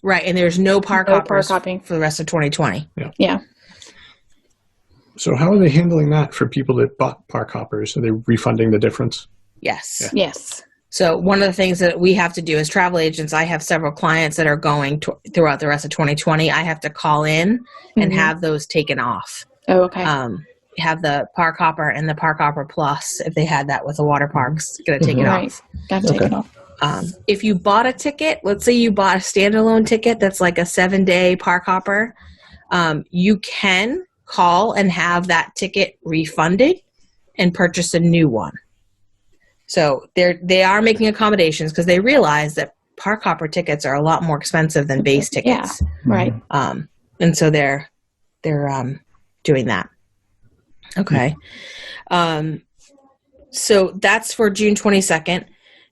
A: Right, and there's no park hopping for the rest of 2020.
B: Yeah.
C: So how are they handling that for people that bought park hoppers? Are they refunding the difference?
A: Yes.
B: Yes.
A: So one of the things that we have to do as travel agents, I have several clients that are going throughout the rest of 2020. I have to call in and have those taken off.
B: Oh, okay.
A: Have the park hopper and the park hopper plus, if they had that with the water parks, going to take it off.
B: Got to take it off.
A: If you bought a ticket, let's say you bought a standalone ticket that's like a 7-day park hopper, you can call and have that ticket refunded and purchase a new one. So they are making accommodations because they realize that park hopper tickets are a lot more expensive than base tickets.
B: Yeah, right.
A: And so they're doing that. Okay. So that's for June 22nd.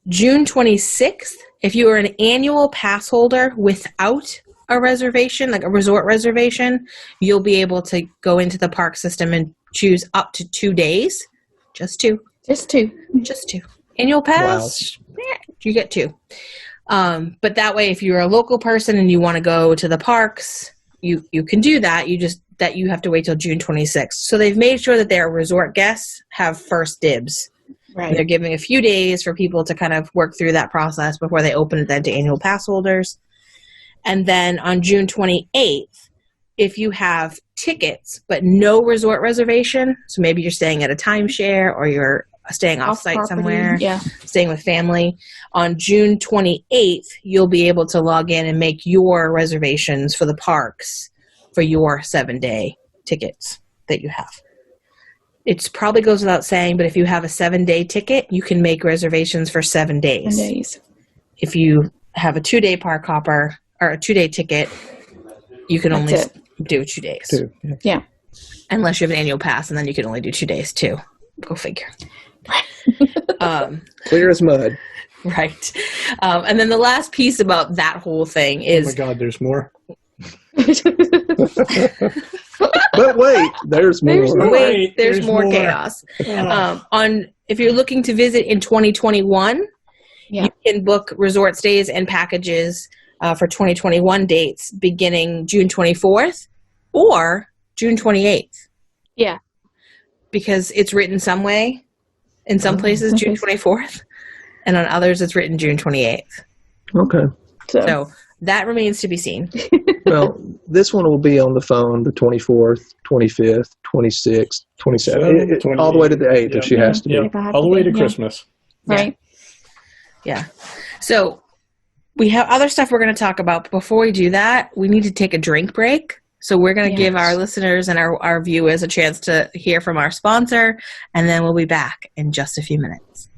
A: June 26th, if you are an annual pass holder without a reservation, like a resort reservation, you'll be able to go into the park system and choose up to 2 days. Just two.
B: Just two.
A: Annual pass, you get 2. But that way, if you're a local person and you want to go to the parks, you can do that. You just that you have to wait till June 26th. So they've made sure that their resort guests have first dibs.
B: Right.
A: They're giving a few days for people to kind of work through that process before they open it then to annual pass holders. And then on June 28th, if you have tickets but no resort reservation, so maybe you're staying at a timeshare or you're staying off-site
B: Off-property,
A: somewhere,
B: yeah.
A: staying with family, on June 28th, you'll be able to log in and make your reservations for the parks for your 7-day tickets that you have. It probably goes without saying, but if you have a 7-day ticket, you can make reservations for 7 days.
B: 10 days.
A: If you have a 2-day park hopper or a 2-day ticket, you can only do 2 days.
B: Yeah.
A: Unless you have an annual pass, and then you can only do 2 days too. Go figure.
D: Clear as mud.
A: Right. And then the last piece about that whole thing is...
C: Oh my God, there's more.
D: But wait, there's more.
A: There's more chaos. If you're looking to visit in 2021, you can book resort stays and packages for 2021 dates beginning June 24th or June 28th.
B: Yeah.
A: Because it's written some way. In some places, June 24th. And on others, it's written June 28th.
D: Okay.
A: So that remains to be seen.
D: Well, this one will be on the phone the 24th, 25th, 26th, 27th, all the way to the 8th if she has to be.
C: All the way to Christmas.
B: Right.
A: Yeah. So we have other stuff we're going to talk about. But before we do that, we need to take a drink break. So we're going to give our listeners and our viewers a chance to hear from our sponsor, and then we'll be back in just a few minutes.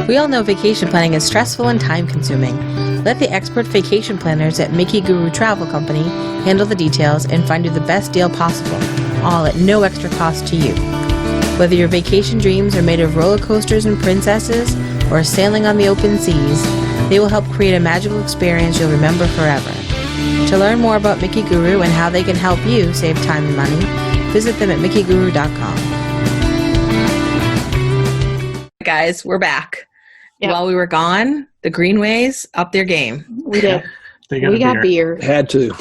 A: We all know vacation planning is stressful and time-consuming. Let the expert vacation planners at Mickey Guru Travel Company handle the details and find you the best deal possible, all at no extra cost to you. Whether your vacation dreams are made of roller coasters and princesses or sailing on the open seas, they will help create a magical experience you'll remember forever. To learn more about Mickey Guru and how they can help you save time and money, visit them at mickey-guru.com. Guys, we're back. Yep. While we were gone, the Greenways upped their game.
B: We did.
C: We
B: got beer.
D: Had to.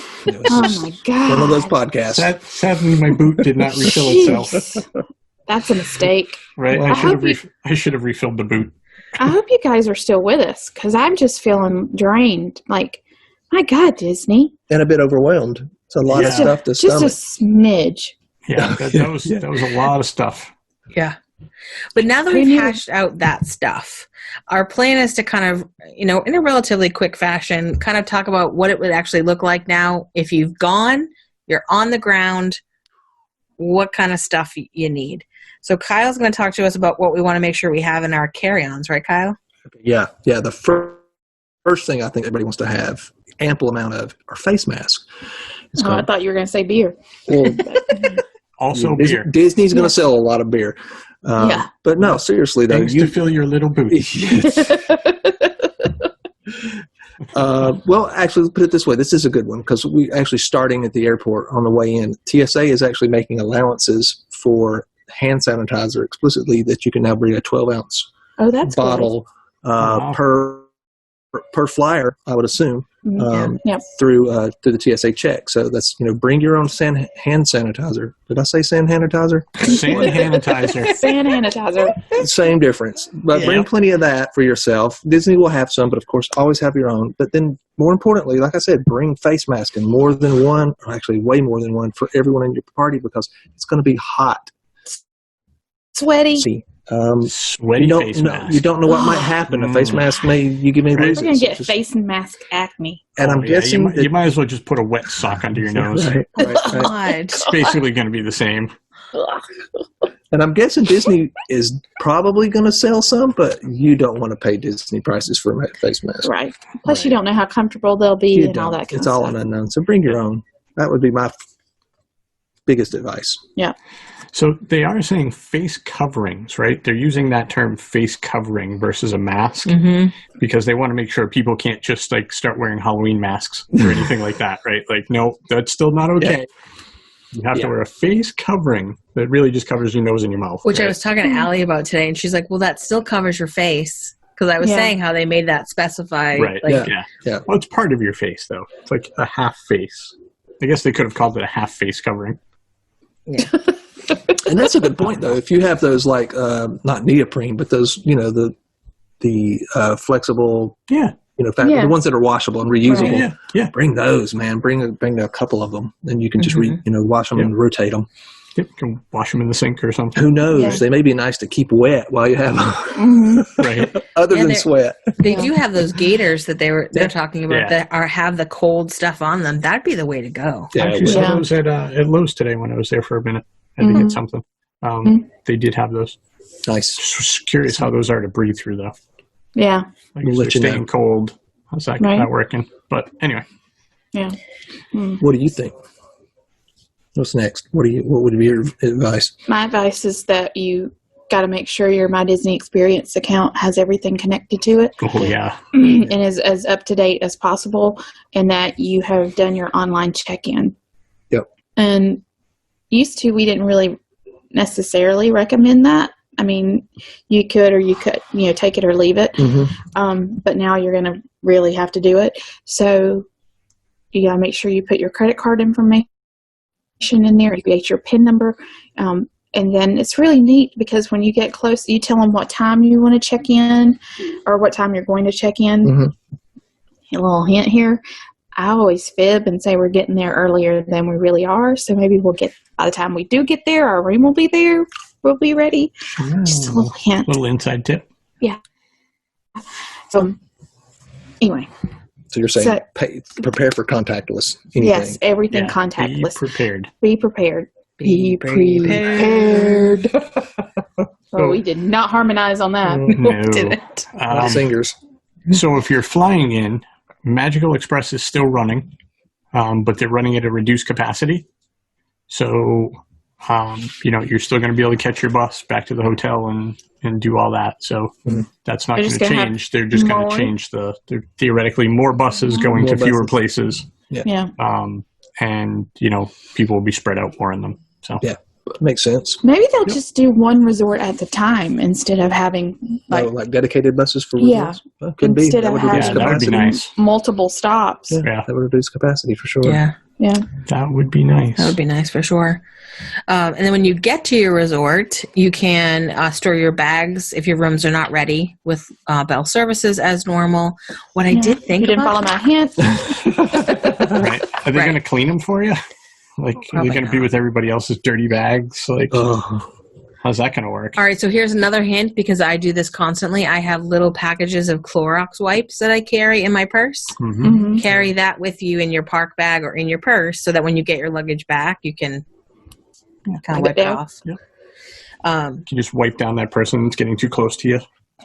B: Oh my God.
D: One of those podcasts.
C: Sadly, my boot did not refill itself.
B: That's a mistake.
C: Right? I should have refilled the boot.
B: I hope you guys are still with us because I'm just feeling drained. Like, my God, Disney.
D: And a bit overwhelmed. It's a lot of stuff to stomach.
B: Just a smidge.
C: Yeah, that was a lot of stuff.
A: Yeah. But now that we've hashed out that stuff, our plan is to kind of, in a relatively quick fashion, kind of talk about what it would actually look like now if you've gone, you're on the ground, what kind of stuff you need. So Kyle's going to talk to us about what we want to make sure we have in our carry-ons, right, Kyle?
D: Yeah. The first thing I think everybody wants to have ample amount of are face masks.
B: I thought you were going to say beer.
D: Well,
C: also beer.
D: Disney's going to sell a lot of beer. But no, seriously though,
C: to fill your little boot.
D: Well, actually, let's put it this way. This is a good one because we actually starting at the airport on the way in. TSA is actually making allowances for hand sanitizer explicitly that you can now bring a 12-ounce bottle per flyer, I would assume, through the TSA check. So that's, bring your own hand sanitizer. Did I say sand sanitizer?
C: Sand sanitizer.
B: Sand sanitizer.
D: Same difference. But bring plenty of that for yourself. Disney will have some, but of course, always have your own. But then, more importantly, like I said, bring face masks and more than one, or actually way more than one for everyone in your party because it's going to be hot.
B: Sweaty.
C: Sweaty face mask.
D: You don't know what might happen. A face mask you give me reasons.
B: We're going to get face mask acne.
D: And I'm guessing
C: you might as well just put a wet sock under your nose.
D: Right.
C: It's basically going to be the same.
D: And I'm guessing Disney is probably going to sell some, but you don't want to pay Disney prices for a face mask.
B: Right. Plus, you don't know how comfortable they'll be and all that kind of stuff.
D: It's all an unknown. So bring your own. That would be my biggest advice.
B: Yeah.
C: So they are saying face coverings, right? They're using that term face covering versus a mask because they want to make sure people can't just start wearing Halloween masks or anything like that, right? No, that's still not okay. Yeah. You have to wear a face covering that really just covers your nose and your mouth.
A: Which I was talking to Allie about today, and she's like, well, that still covers your face. Because I was saying how they made that specify.
C: Right, Well, it's part of your face, though. It's like a half face. I guess they could have called it a half face covering.
A: Yeah.
D: And that's a good point, though. If you have those like not neoprene, but those the flexible,
C: Yeah.
D: the ones that are washable and reusable.
C: Right. Yeah.
D: Bring those, man. Bring a couple of them, and you can just wash them and rotate them.
C: Yep. You can wash them in the sink or something.
D: Who knows?
B: Yeah.
D: They may be nice to keep wet while you have them,
B: Mm-hmm.
C: Right.
D: other
A: Yeah,
D: than sweat.
A: They do have those gaiters that they're talking about
C: Yeah.
A: that have the cold stuff on them. That'd be the way to go.
C: I
D: Yeah,
C: actually
B: Yeah.
C: saw those at Lowe's today when I was there for a minute. I had to get something. They did have those.
D: nice.
C: Just curious how those are to breathe through, though.
B: Yeah.
C: Like
D: We'll
C: if they're
D: let you know.
C: staying cold. How's that
B: Right.
C: not working? But anyway.
B: Yeah.
D: What do you think? What's next? What would be your advice?
B: My advice is that you got to make sure your My Disney Experience account has everything connected to it
C: Oh, yeah.
B: and is as up to date as possible, and that you have done your online check-in.
D: Yep.
B: And used to, we didn't really necessarily recommend that. I mean, you could take it or leave it. But now you're going to really have to do it. So you got to make sure you put your credit card information in there, you create your PIN number. And then it's really neat because when you get close, you tell them what time you want to check in or what time you're going to check in. A little hint here. I always fib and say we're getting there earlier than we really are. So maybe by the time we do get there, our room will be there. We'll be ready. Just a little hint.
C: Little inside tip.
B: Yeah. So anyway.
D: So you're saying prepare for contactless. Anything.
B: Yes, everything
C: Yeah,
B: contactless.
C: Be prepared.
B: Be prepared.
A: Be
B: prepared. Oh, we did not harmonize on that.
C: No.
A: Didn't.
D: Not singers.
C: So if you're flying in, Magical Express is still running, but they're running at a reduced capacity. So, you're still going to be able to catch your bus back to the hotel and do all that. So that's not
B: They're
C: going
B: just
C: to
B: gonna have
C: change. They're just going to change theoretically more buses going
D: More
C: to fewer
D: buses.
C: places.
B: Yeah.
C: And, people will be spread out more in them. So
D: Yeah, makes sense.
B: Maybe they'll just do one resort at the time instead of having
D: Like dedicated buses for
B: Yeah.
D: resorts? Well, could be.
B: Instead
D: That
B: of
D: would
B: having-
D: reduce
C: yeah, that would be
D: capacity.
C: nice.
B: multiple stops.
C: Yeah.
D: That would reduce capacity for sure.
A: Yeah.
B: Yeah.
C: That would be nice.
A: That would be nice for sure. And then when you get to your resort, you can store your bags if your rooms are not ready with Bell Services as normal. What I did think
B: You didn't follow
A: about
B: my hint.
C: Right. Are they
A: Right.
C: going to clean them for you? Like, are
A: Probably
C: they going to be
A: not.
C: with everybody else's dirty bags? Like,
D: Oh,
C: how's that going to work?
A: All right, so here's another hint because I do this constantly. I have little packages of Clorox wipes that I carry in my purse.
C: Mm-hmm.
A: Carry that with you in your park bag or in your purse so that when you get your luggage back, you can kind of wipe it
B: down.
A: off.
C: Yep.
A: Um,
C: You just wipe down that person that's getting too close to you.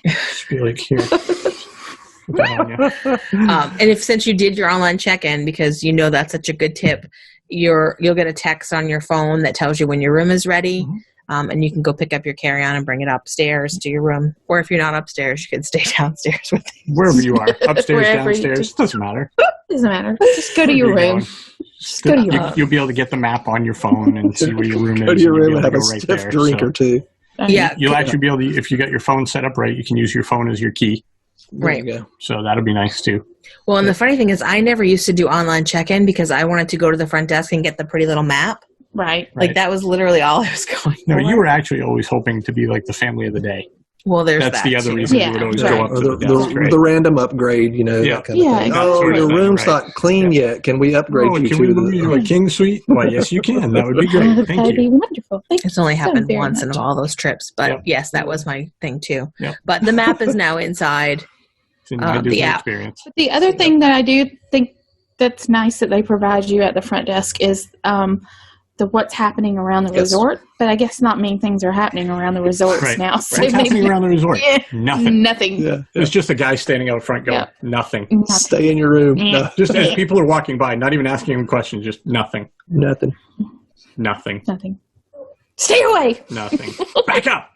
C: Just be like, here. Put that on you.
A: and since you did your online check-in, because you know that's such a good tip, you'll get a text on your phone that tells you when your room is ready. And you can go pick up your carry-on and bring it upstairs to your room. Or if you're not upstairs, you can stay downstairs with it.
C: Wherever you are, upstairs,
B: Wherever you
C: downstairs, doesn't matter.
B: Doesn't matter. Just go to your
C: Wherever you're
B: room.
C: going.
B: Just go to your room.
C: You'll be able to get the map on your phone and see where your room is.
D: go to your
C: and you'll
D: room
C: be
D: and
C: able
D: have
C: to
D: a
C: go right
D: stiff
C: there.
D: drink
C: So
D: or two.
A: Yeah,
C: you'll actually be able to, if you got your phone set up right, you can use your phone as your key.
D: There
A: right.
D: you go.
C: So that'll be nice too.
A: Well, and the funny thing is I never used to do online check-in because I wanted to go to the front desk and get the pretty little map.
B: Right.
A: Like that was literally all I was going
C: No,
A: for.
C: you were actually always hoping to be like the family of the day.
A: Well, there's
C: That's
A: that
C: the other
A: too.
C: reason
B: Yeah,
C: you would always
B: right.
C: go up
D: Or
C: to
D: the,
C: the desk, right?
D: the random upgrade,
C: Yeah.
D: that kind of
B: Yeah,
D: thing.
B: that
D: Oh,
C: sort of
D: your
C: thing,
D: room's
C: right.
D: not clean yet. Can we upgrade
C: Oh,
D: you
C: can
D: to
C: we move you to a king suite? Why, yes, you can. That would be great. Thank
B: That'd be
C: you.
B: wonderful. Thank
A: It's only
B: you so
A: happened
B: very
A: once in
B: much.
A: all those trips. But
C: Yep.
A: yes, that was my thing too.
C: Yep.
A: But the map is now inside.
C: It's in my
A: the
C: Disney
A: app.
C: experience.
B: But the other thing that I do think that's nice that they provide you at the front desk is the what's happening around the
D: Yes.
B: resort. But I guess not many things are happening around the resorts
C: Right.
B: now. So
C: What's happening
B: maybe
C: around the resort?
B: Yeah.
C: Nothing.
B: nothing.
D: Yeah.
C: There's just a guy standing out front going,
B: Yeah.
C: nothing.
B: Nothing.
D: Stay in your room.
B: Yeah.
D: No,
C: Just as people are walking by, not even asking him questions, just nothing.
D: nothing.
C: Nothing.
B: Nothing. Stay away.
C: Nothing. Back up.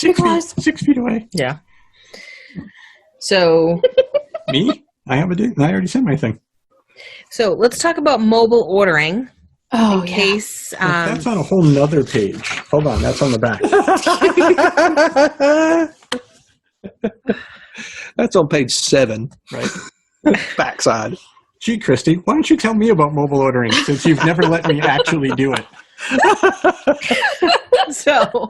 B: Because
C: 6 feet away.
A: Yeah. So
C: Me? I already said my thing.
A: let's talk about mobile ordering
B: oh
A: in
B: yeah.
A: case.
C: That's on a whole nother page. Hold on, that's on the back.
D: That's on page 7,
C: Right.
D: backside.
C: Gee, Christy, why don't you tell me about mobile ordering since you've never let me actually do it?
A: So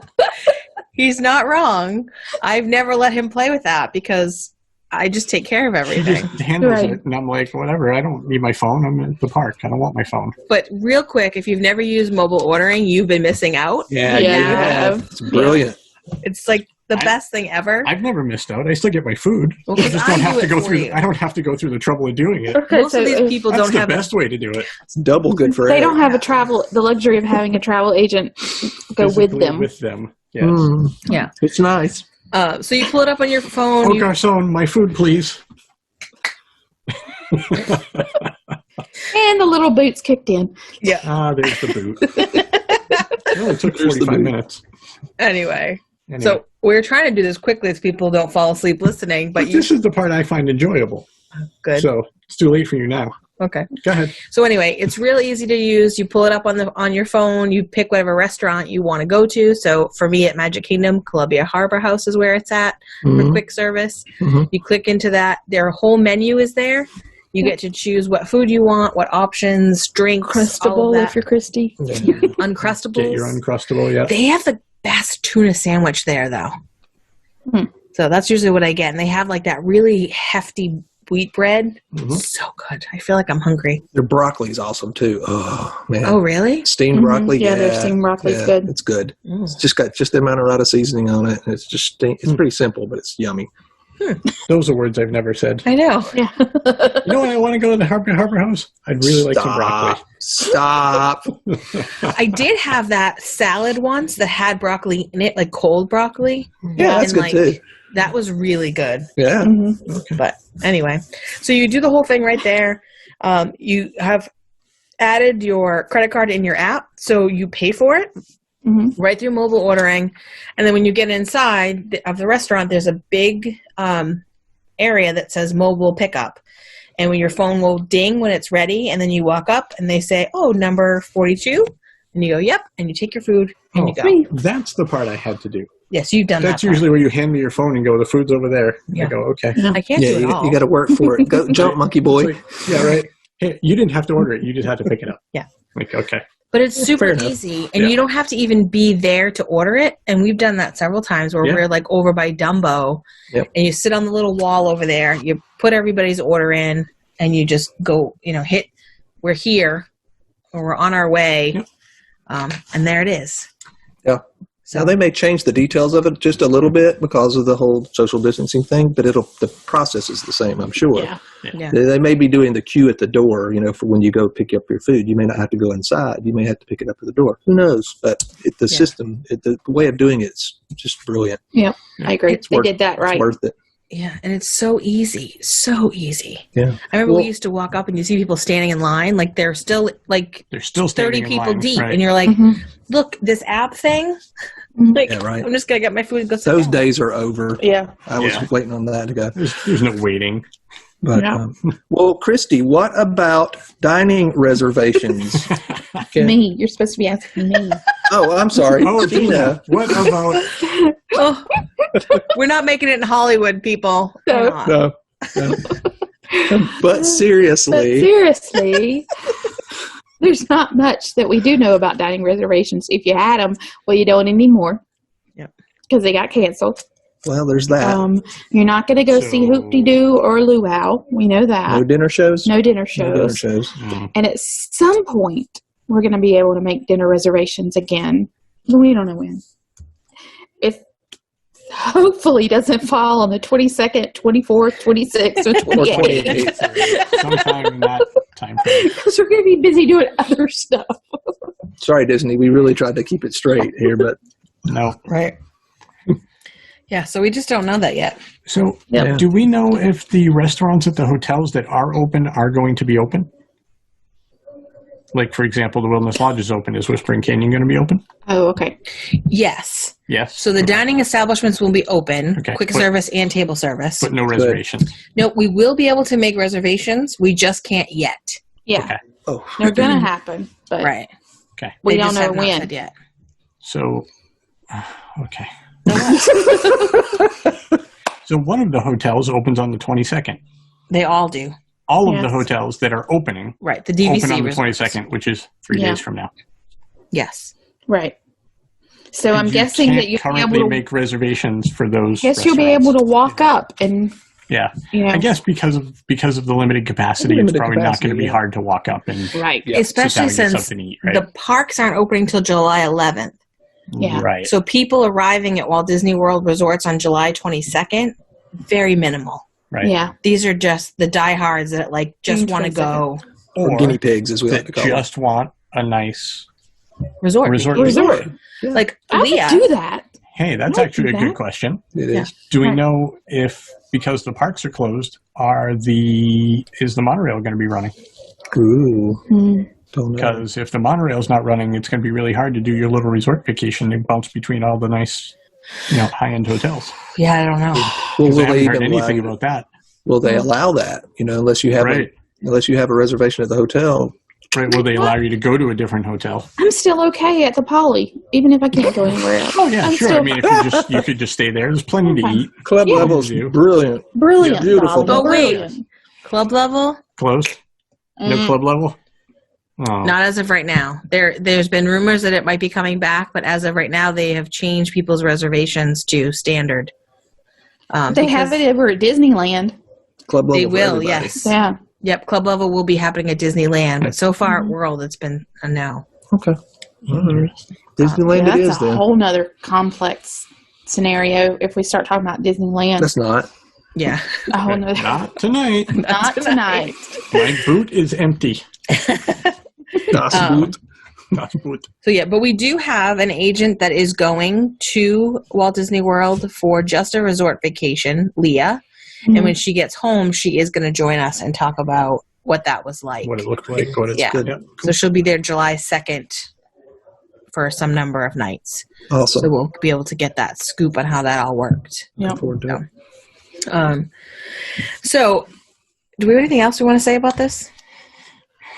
A: he's not wrong. I've never let him play with that because I just take care of
C: She
A: everything.
C: just handles
B: Right.
C: it, and I'm like, whatever. I don't need my phone. I'm at the park. I don't want my phone.
A: But real quick, if you've never used mobile ordering, you've been missing out.
D: Yeah,
B: Yeah.
D: you have. It's brilliant.
A: It's like the best thing ever.
C: I've never missed out. I still get my food.
A: Well,
C: I
A: 'cause
C: just
A: I
C: don't have
A: do
C: to
A: it
C: go
A: for
C: through.
A: you.
C: I don't have to go through the trouble of doing it.
B: Okay,
A: Most of these people
C: That's
A: don't
C: the
A: have
C: best way to do it.
D: It's double good for
B: they
D: Eric.
B: don't have the luxury of having a travel agent go with
C: Physically
B: them.
C: With them. Yes.
A: Yeah.
D: It's nice.
A: So you pull it up on your phone.
C: Oh,
A: You,
C: garçon, my food, please.
B: And the little boots kicked in.
A: yeah.
C: Ah, there's the boot. It only took
D: There's the
C: 45
D: boot.
C: minutes.
A: Anyway,
C: Anyway,
A: so we're trying to do this quickly so people don't fall asleep listening. But you
C: this is the part I find enjoyable.
A: good.
C: So it's too late for you now.
A: Okay.
C: Go ahead.
A: So anyway, it's real easy to use. You pull it up on your phone. You pick whatever restaurant you want to go to. So for me at Magic Kingdom, Columbia Harbor House is where it's at for
C: Mhm.
A: quick service.
C: Mhm.
A: You click into that. Their whole menu is there. You get to choose what food you want, what options, drinks, all
B: Crustable
A: of
B: if
A: that.
B: you're Christy.
A: Uncrustables.
C: Get your Uncrustable, yes.
A: They have the best tuna sandwich there, though.
B: Hmm.
A: So that's usually what I get. And they have like that really hefty wheat bread.
C: Mhm.
A: So good. I feel like I'm hungry.
D: Their broccoli's awesome too. Oh man.
A: Oh, really?
D: Steamed
B: Mhm.
D: broccoli.
B: Yeah, their steamed broccoli's good.
D: It's good.
A: Mm.
D: It's just got just the amount of rata seasoning on it. And it's just it's pretty simple, but it's yummy.
C: Those are words I've never said.
A: I know.
B: Yeah.
C: You know what? I want to go to the Harbor House. I'd really like some broccoli.
D: Stop.
A: I did have that salad once that had broccoli in it, like cold broccoli.
D: Yeah, that's
A: And,
D: good
A: like,
D: too.
A: That was really good.
D: Yeah.
B: Mhm.
A: But anyway, so you do the whole thing right there. You have added your credit card in your app, so you pay for it
B: Mhm.
A: right through mobile ordering. And then when you get inside of the restaurant, there's a big area that says mobile pickup. And when your phone will ding when it's ready, and then you walk up and they say, "Oh, number 42," and you go, "Yep," and you take your food and you go.
B: Sweet.
C: That's the part I had to do.
A: Yes, you've done
C: That's
A: that. part.
C: usually where you hand me your phone and go, the food's over there. And
A: Yeah.
C: I go, okay.
A: I can't
D: Yeah,
A: do it all.
D: you got to work for it. Go jump, monkey boy.
C: It's like, yeah, right. Hey, you didn't have to order it. You just had to pick it up.
A: Yeah.
C: Like, okay.
A: But it's super
C: fair enough.
A: easy, and
C: Yeah.
A: you don't have to even be there to order it. And we've done that several times where
C: Yeah.
A: we're like over by Dumbo,
D: Yep.
A: and you sit on the little wall over there. You put everybody's order in, and you just go, hit. We're here, or we're on our way,
C: Yep.
A: and there it is.
D: Yeah.
A: So
D: Now they may change the details of it just a little bit because of the whole social distancing thing, but the process is the same, I'm sure.
B: Yeah.
A: yeah,
D: They may be doing the queue at the door, for when you go pick up your food. You may not have to go inside. You may have to pick it up at the door. Who knows? But the system, the way of doing it's just brilliant.
B: Yeah, I agree.
D: It's
B: They
D: worth-
B: did that
D: It's
B: right.
D: worth it.
A: yeah, and it's so easy, so easy.
D: Yeah.
A: I remember
D: Well-
A: we used to walk up and you see people standing in line, like they're still like
C: They're still
A: 30
C: standing in
A: people
C: line,
A: deep,
C: right.
A: and you're like,
B: Mhm.
A: look, this app thing.
B: Mhm.
A: Like,
D: Yeah, right.
A: I'm just gonna get my food and go sit
D: Those
A: down.
D: days are over.
B: Yeah.
D: I was
C: Yeah.
D: waiting on that to go.
C: There's no waiting.
D: But,
B: Yeah.
D: well, Christy, what about dining reservations? Can-
B: Me. You're supposed to be asking me.
D: Oh, I'm sorry.
C: Oh,
D: Tina.
C: Tina, what about
A: Oh, we're not making it in Hollywood, people.
B: No.
A: We're not.
D: No. No. But
B: But
D: seriously,
B: seriously, there's not much that we do know about dining reservations. If you had them, well, you don't anymore.
A: Yep.
B: Because they got canceled.
D: well, there's that.
B: You're not going to go see
C: So-
B: Hoop-de-Doo or Luau. We know that.
D: No dinner shows?
B: No dinner
D: No dinner
B: shows.
D: shows.
B: And at some point, we're going to be able to make dinner reservations again. But we don't know when. If hopefully doesn't fall on the 22nd, 24th, 26th, or 28th.
D: 28th.
C: sometime in that time frame?
B: Because we're going to be busy doing other stuff.
D: Sorry, Disney. We really tried to keep it straight here, but
C: No.
A: Right. Yeah, so we just don't know that yet.
C: So,
D: Yep.
C: do we know if the restaurants at the hotels that are open are going to be open? Like, for example, the Wilderness Lodge is open. Is Whispering Canyon going to be open?
B: Oh, okay.
A: Yes.
C: Yes.
A: So the dining establishments will be open,
C: Okay,
A: quick
C: but-
A: service and table service.
C: But no reservations.
A: No, we will be able to make reservations. We just can't yet.
B: Yeah.
C: Okay.
D: oh,
B: They're going to happen. But
A: Right.
C: Okay.
B: we
A: They
B: don't
A: just
B: know
A: have not
B: when.
A: said yet.
C: So, okay. So one of the hotels opens on the 22nd.
A: They all do.
C: all of the
B: Yes.
C: hotels that are opening
A: Right. The DVC
C: open on the
A: resorts.
C: 22nd, which is 3
B: Yeah.
C: days from now.
A: Yes.
B: Right. So I'm
C: You
B: guessing
C: can't
B: that you'll be
C: currently
B: able to.
C: make reservations for those.
B: Guess you'll be able to walk up and
C: Yeah,
B: you know.
C: I guess because of the limited capacity,
D: Limited
C: it's probably not
D: capacity,
C: going to be
D: yeah.
C: hard to walk up and
B: Right.
D: Yeah.
C: sit down
A: Especially
C: and get
A: since
C: something to eat. Right.
A: the parks aren't opening till July 11th.
B: Yeah.
C: Right.
A: So people arriving at Walt Disney World resorts on July 22nd, very minimal.
C: Right.
B: Yeah.
A: These are just the diehards that like just
B: June
A: want to
B: 22nd.
A: go
D: Or guinea pigs, as we like
C: that
D: to call them.
C: just want a nice
A: resort.
C: resort.
B: Resort.
D: Yeah.
A: Like
B: I would
A: Leah.
B: do that.
C: Hey, that's
B: Might
C: actually a
B: do
C: good
B: that.
C: question.
D: It
A: Yeah.
D: is.
C: Do we
B: Right.
C: know if, because the parks are closed, is the monorail going to be running?
D: Ooh.
B: Hmm.
D: Don't know.
C: Because if the monorail's not running, it's going to be really hard to do your little resort vacation and bounce between all the nice, high-end hotels.
A: Yeah, I don't know.
D: Well,
C: Because I
D: will they
C: haven't heard
D: even allow
C: anything
D: you
C: about that.
D: Will they allow that? Unless you have
C: Right.
D: unless you have a reservation at the hotel.
C: Right. Will they allow you to go to a different hotel?
B: I'm still okay at the Poly, even if I can't go anywhere else.
C: Oh yeah,
B: I'm
C: sure.
B: still
C: I mean, if you could just stay there. There's plenty to eat.
D: Club
B: Yeah.
D: level's
C: You do.
D: brilliant.
B: brilliant.
D: Beautiful.
B: Bob,
A: Oh, wait.
B: brilliant.
A: Club level?
C: Closed? No
B: Mm.
C: club level? Oh.
A: Not as of right now. There's been rumors that it might be coming back, but as of right now, they have changed people's reservations to standard.
B: They have
A: because
B: it over at Disneyland.
D: Club level.
A: They
D: for
A: will,
D: everybody.
A: yes.
B: Yeah.
A: Yep, club level will be happening at Disneyland, but so far
B: Mm-hmm.
A: at World, it's been a no.
D: Okay. All right. Disneyland
B: Yeah,
D: it is
B: that's a
D: then.
B: whole nother complex scenario if we start talking about Disneyland.
D: That's not.
A: Yeah.
B: A whole nother.
C: Not tonight.
B: Not tonight.
C: My boot is empty.
D: Das
A: Um,
D: Boot.
C: Das Boot.
A: So yeah, but we do have an agent that is going to Walt Disney World for just a resort vacation, Leah. And when she gets home, she is going to join us and talk about what that was like.
C: What it looked like. What it's
A: Yeah.
C: good.
A: So she'll be there July 2nd for some number of nights.
D: Awesome.
A: So we'll be able to get that scoop on how that all worked.
B: Yep.
D: Look forward to it.
A: So do we have anything else we want to say about this?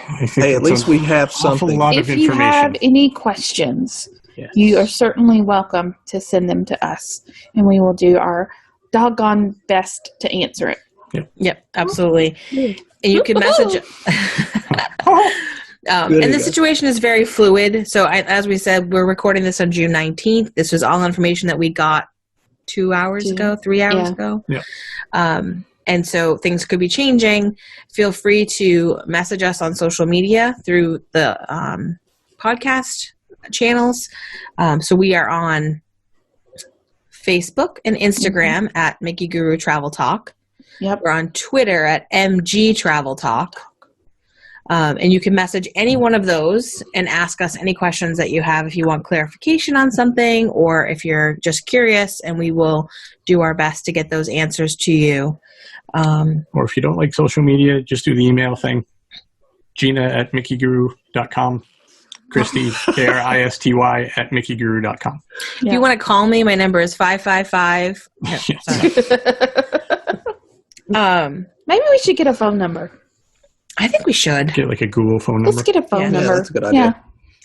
C: I think
D: Hey, at
C: it's
D: least
C: an
D: we have
C: awful
D: something.
C: lot
B: If
C: of
B: you have
C: information.
B: any questions,
C: Yes.
B: you are certainly welcome to send them to us, and we will do our doggone best to answer it.
A: Yep, absolutely. And you can message. And
D: There
A: the
D: you go.
A: situation is very fluid. So as we said, we're recording this on June 19th. This was all information that we got 2 hours ago, 3 hours
B: Yeah.
A: ago.
C: Yeah.
A: And so things could be changing. Feel free to message us on social media through the podcast channels. So we are on Facebook and Instagram at Mickey Guru Travel Talk.
B: Yep.
A: We're on Twitter at MG Travel Talk. And you can message any one of those and ask us any questions that you have if you want clarification on something or if you're just curious, and we will do our best to get those answers to you.
C: Or if you don't like social media, just do the email thing. Gina at MickeyGuru.com. Christy, Kristy at MickeyGuru.com.
A: If you want to call me, my number is 555. No, sorry.
B: Maybe we should get a phone number.
A: I think we should.
C: Get like a Google phone number.
B: Let's get a phone
A: Yeah.
B: number.
D: Yeah, that's a good idea.
B: Yeah,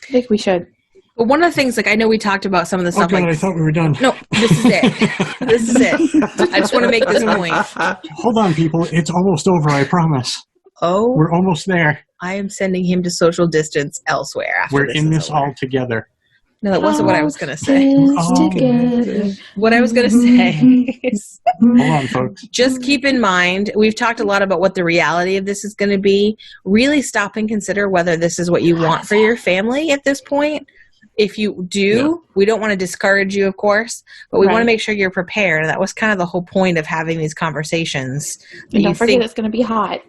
B: I think we should.
A: But one of the things, like I know we talked about some of the
C: Oh,
A: stuff
C: God,
A: like
C: I thought we were done.
A: no, this is it. This is it. I just want to make this point.
C: Hold on, people. It's almost over, I promise.
A: Oh,
C: We're almost there.
A: I am sending him to social distance elsewhere. After
C: We're
A: this
C: in
A: is
C: this
A: over.
C: all together.
A: No, that wasn't what I was going to say.
C: Oh.
B: Together.
A: What I was going to say is
C: Hold on, folks.
A: just keep in mind, we've talked a lot about what the reality of this is going to be. Really stop and consider whether this is what you want for your family at this point. If you do, we don't want to discourage you, of course, but we want to
B: Right.
A: make sure you're prepared. That was kind of the whole point of having these conversations. That
B: And don't
A: you
B: forget,
A: think,
B: it's going to be hot.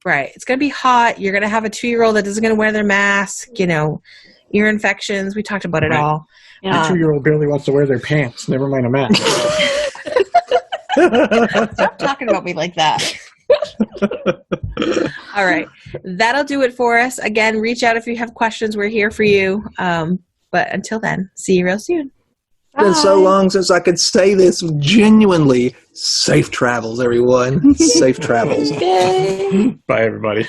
A: right, it's going to be hot. You're going to have a 2-year-old that isn't going to wear their mask, ear infections. We talked about it
C: Right.
A: all.
C: The 2-year-old barely wants to wear their pants. Never mind a mask.
A: Stop talking about me like that. All right. That'll do it for us. Again, reach out if you have questions. We're here for you. But until then, see you real soon.
D: It's been so
B: Bye.
D: long since I could say this genuinely. Safe travels, everyone. Safe travels.
B: Yay.
C: Bye, everybody.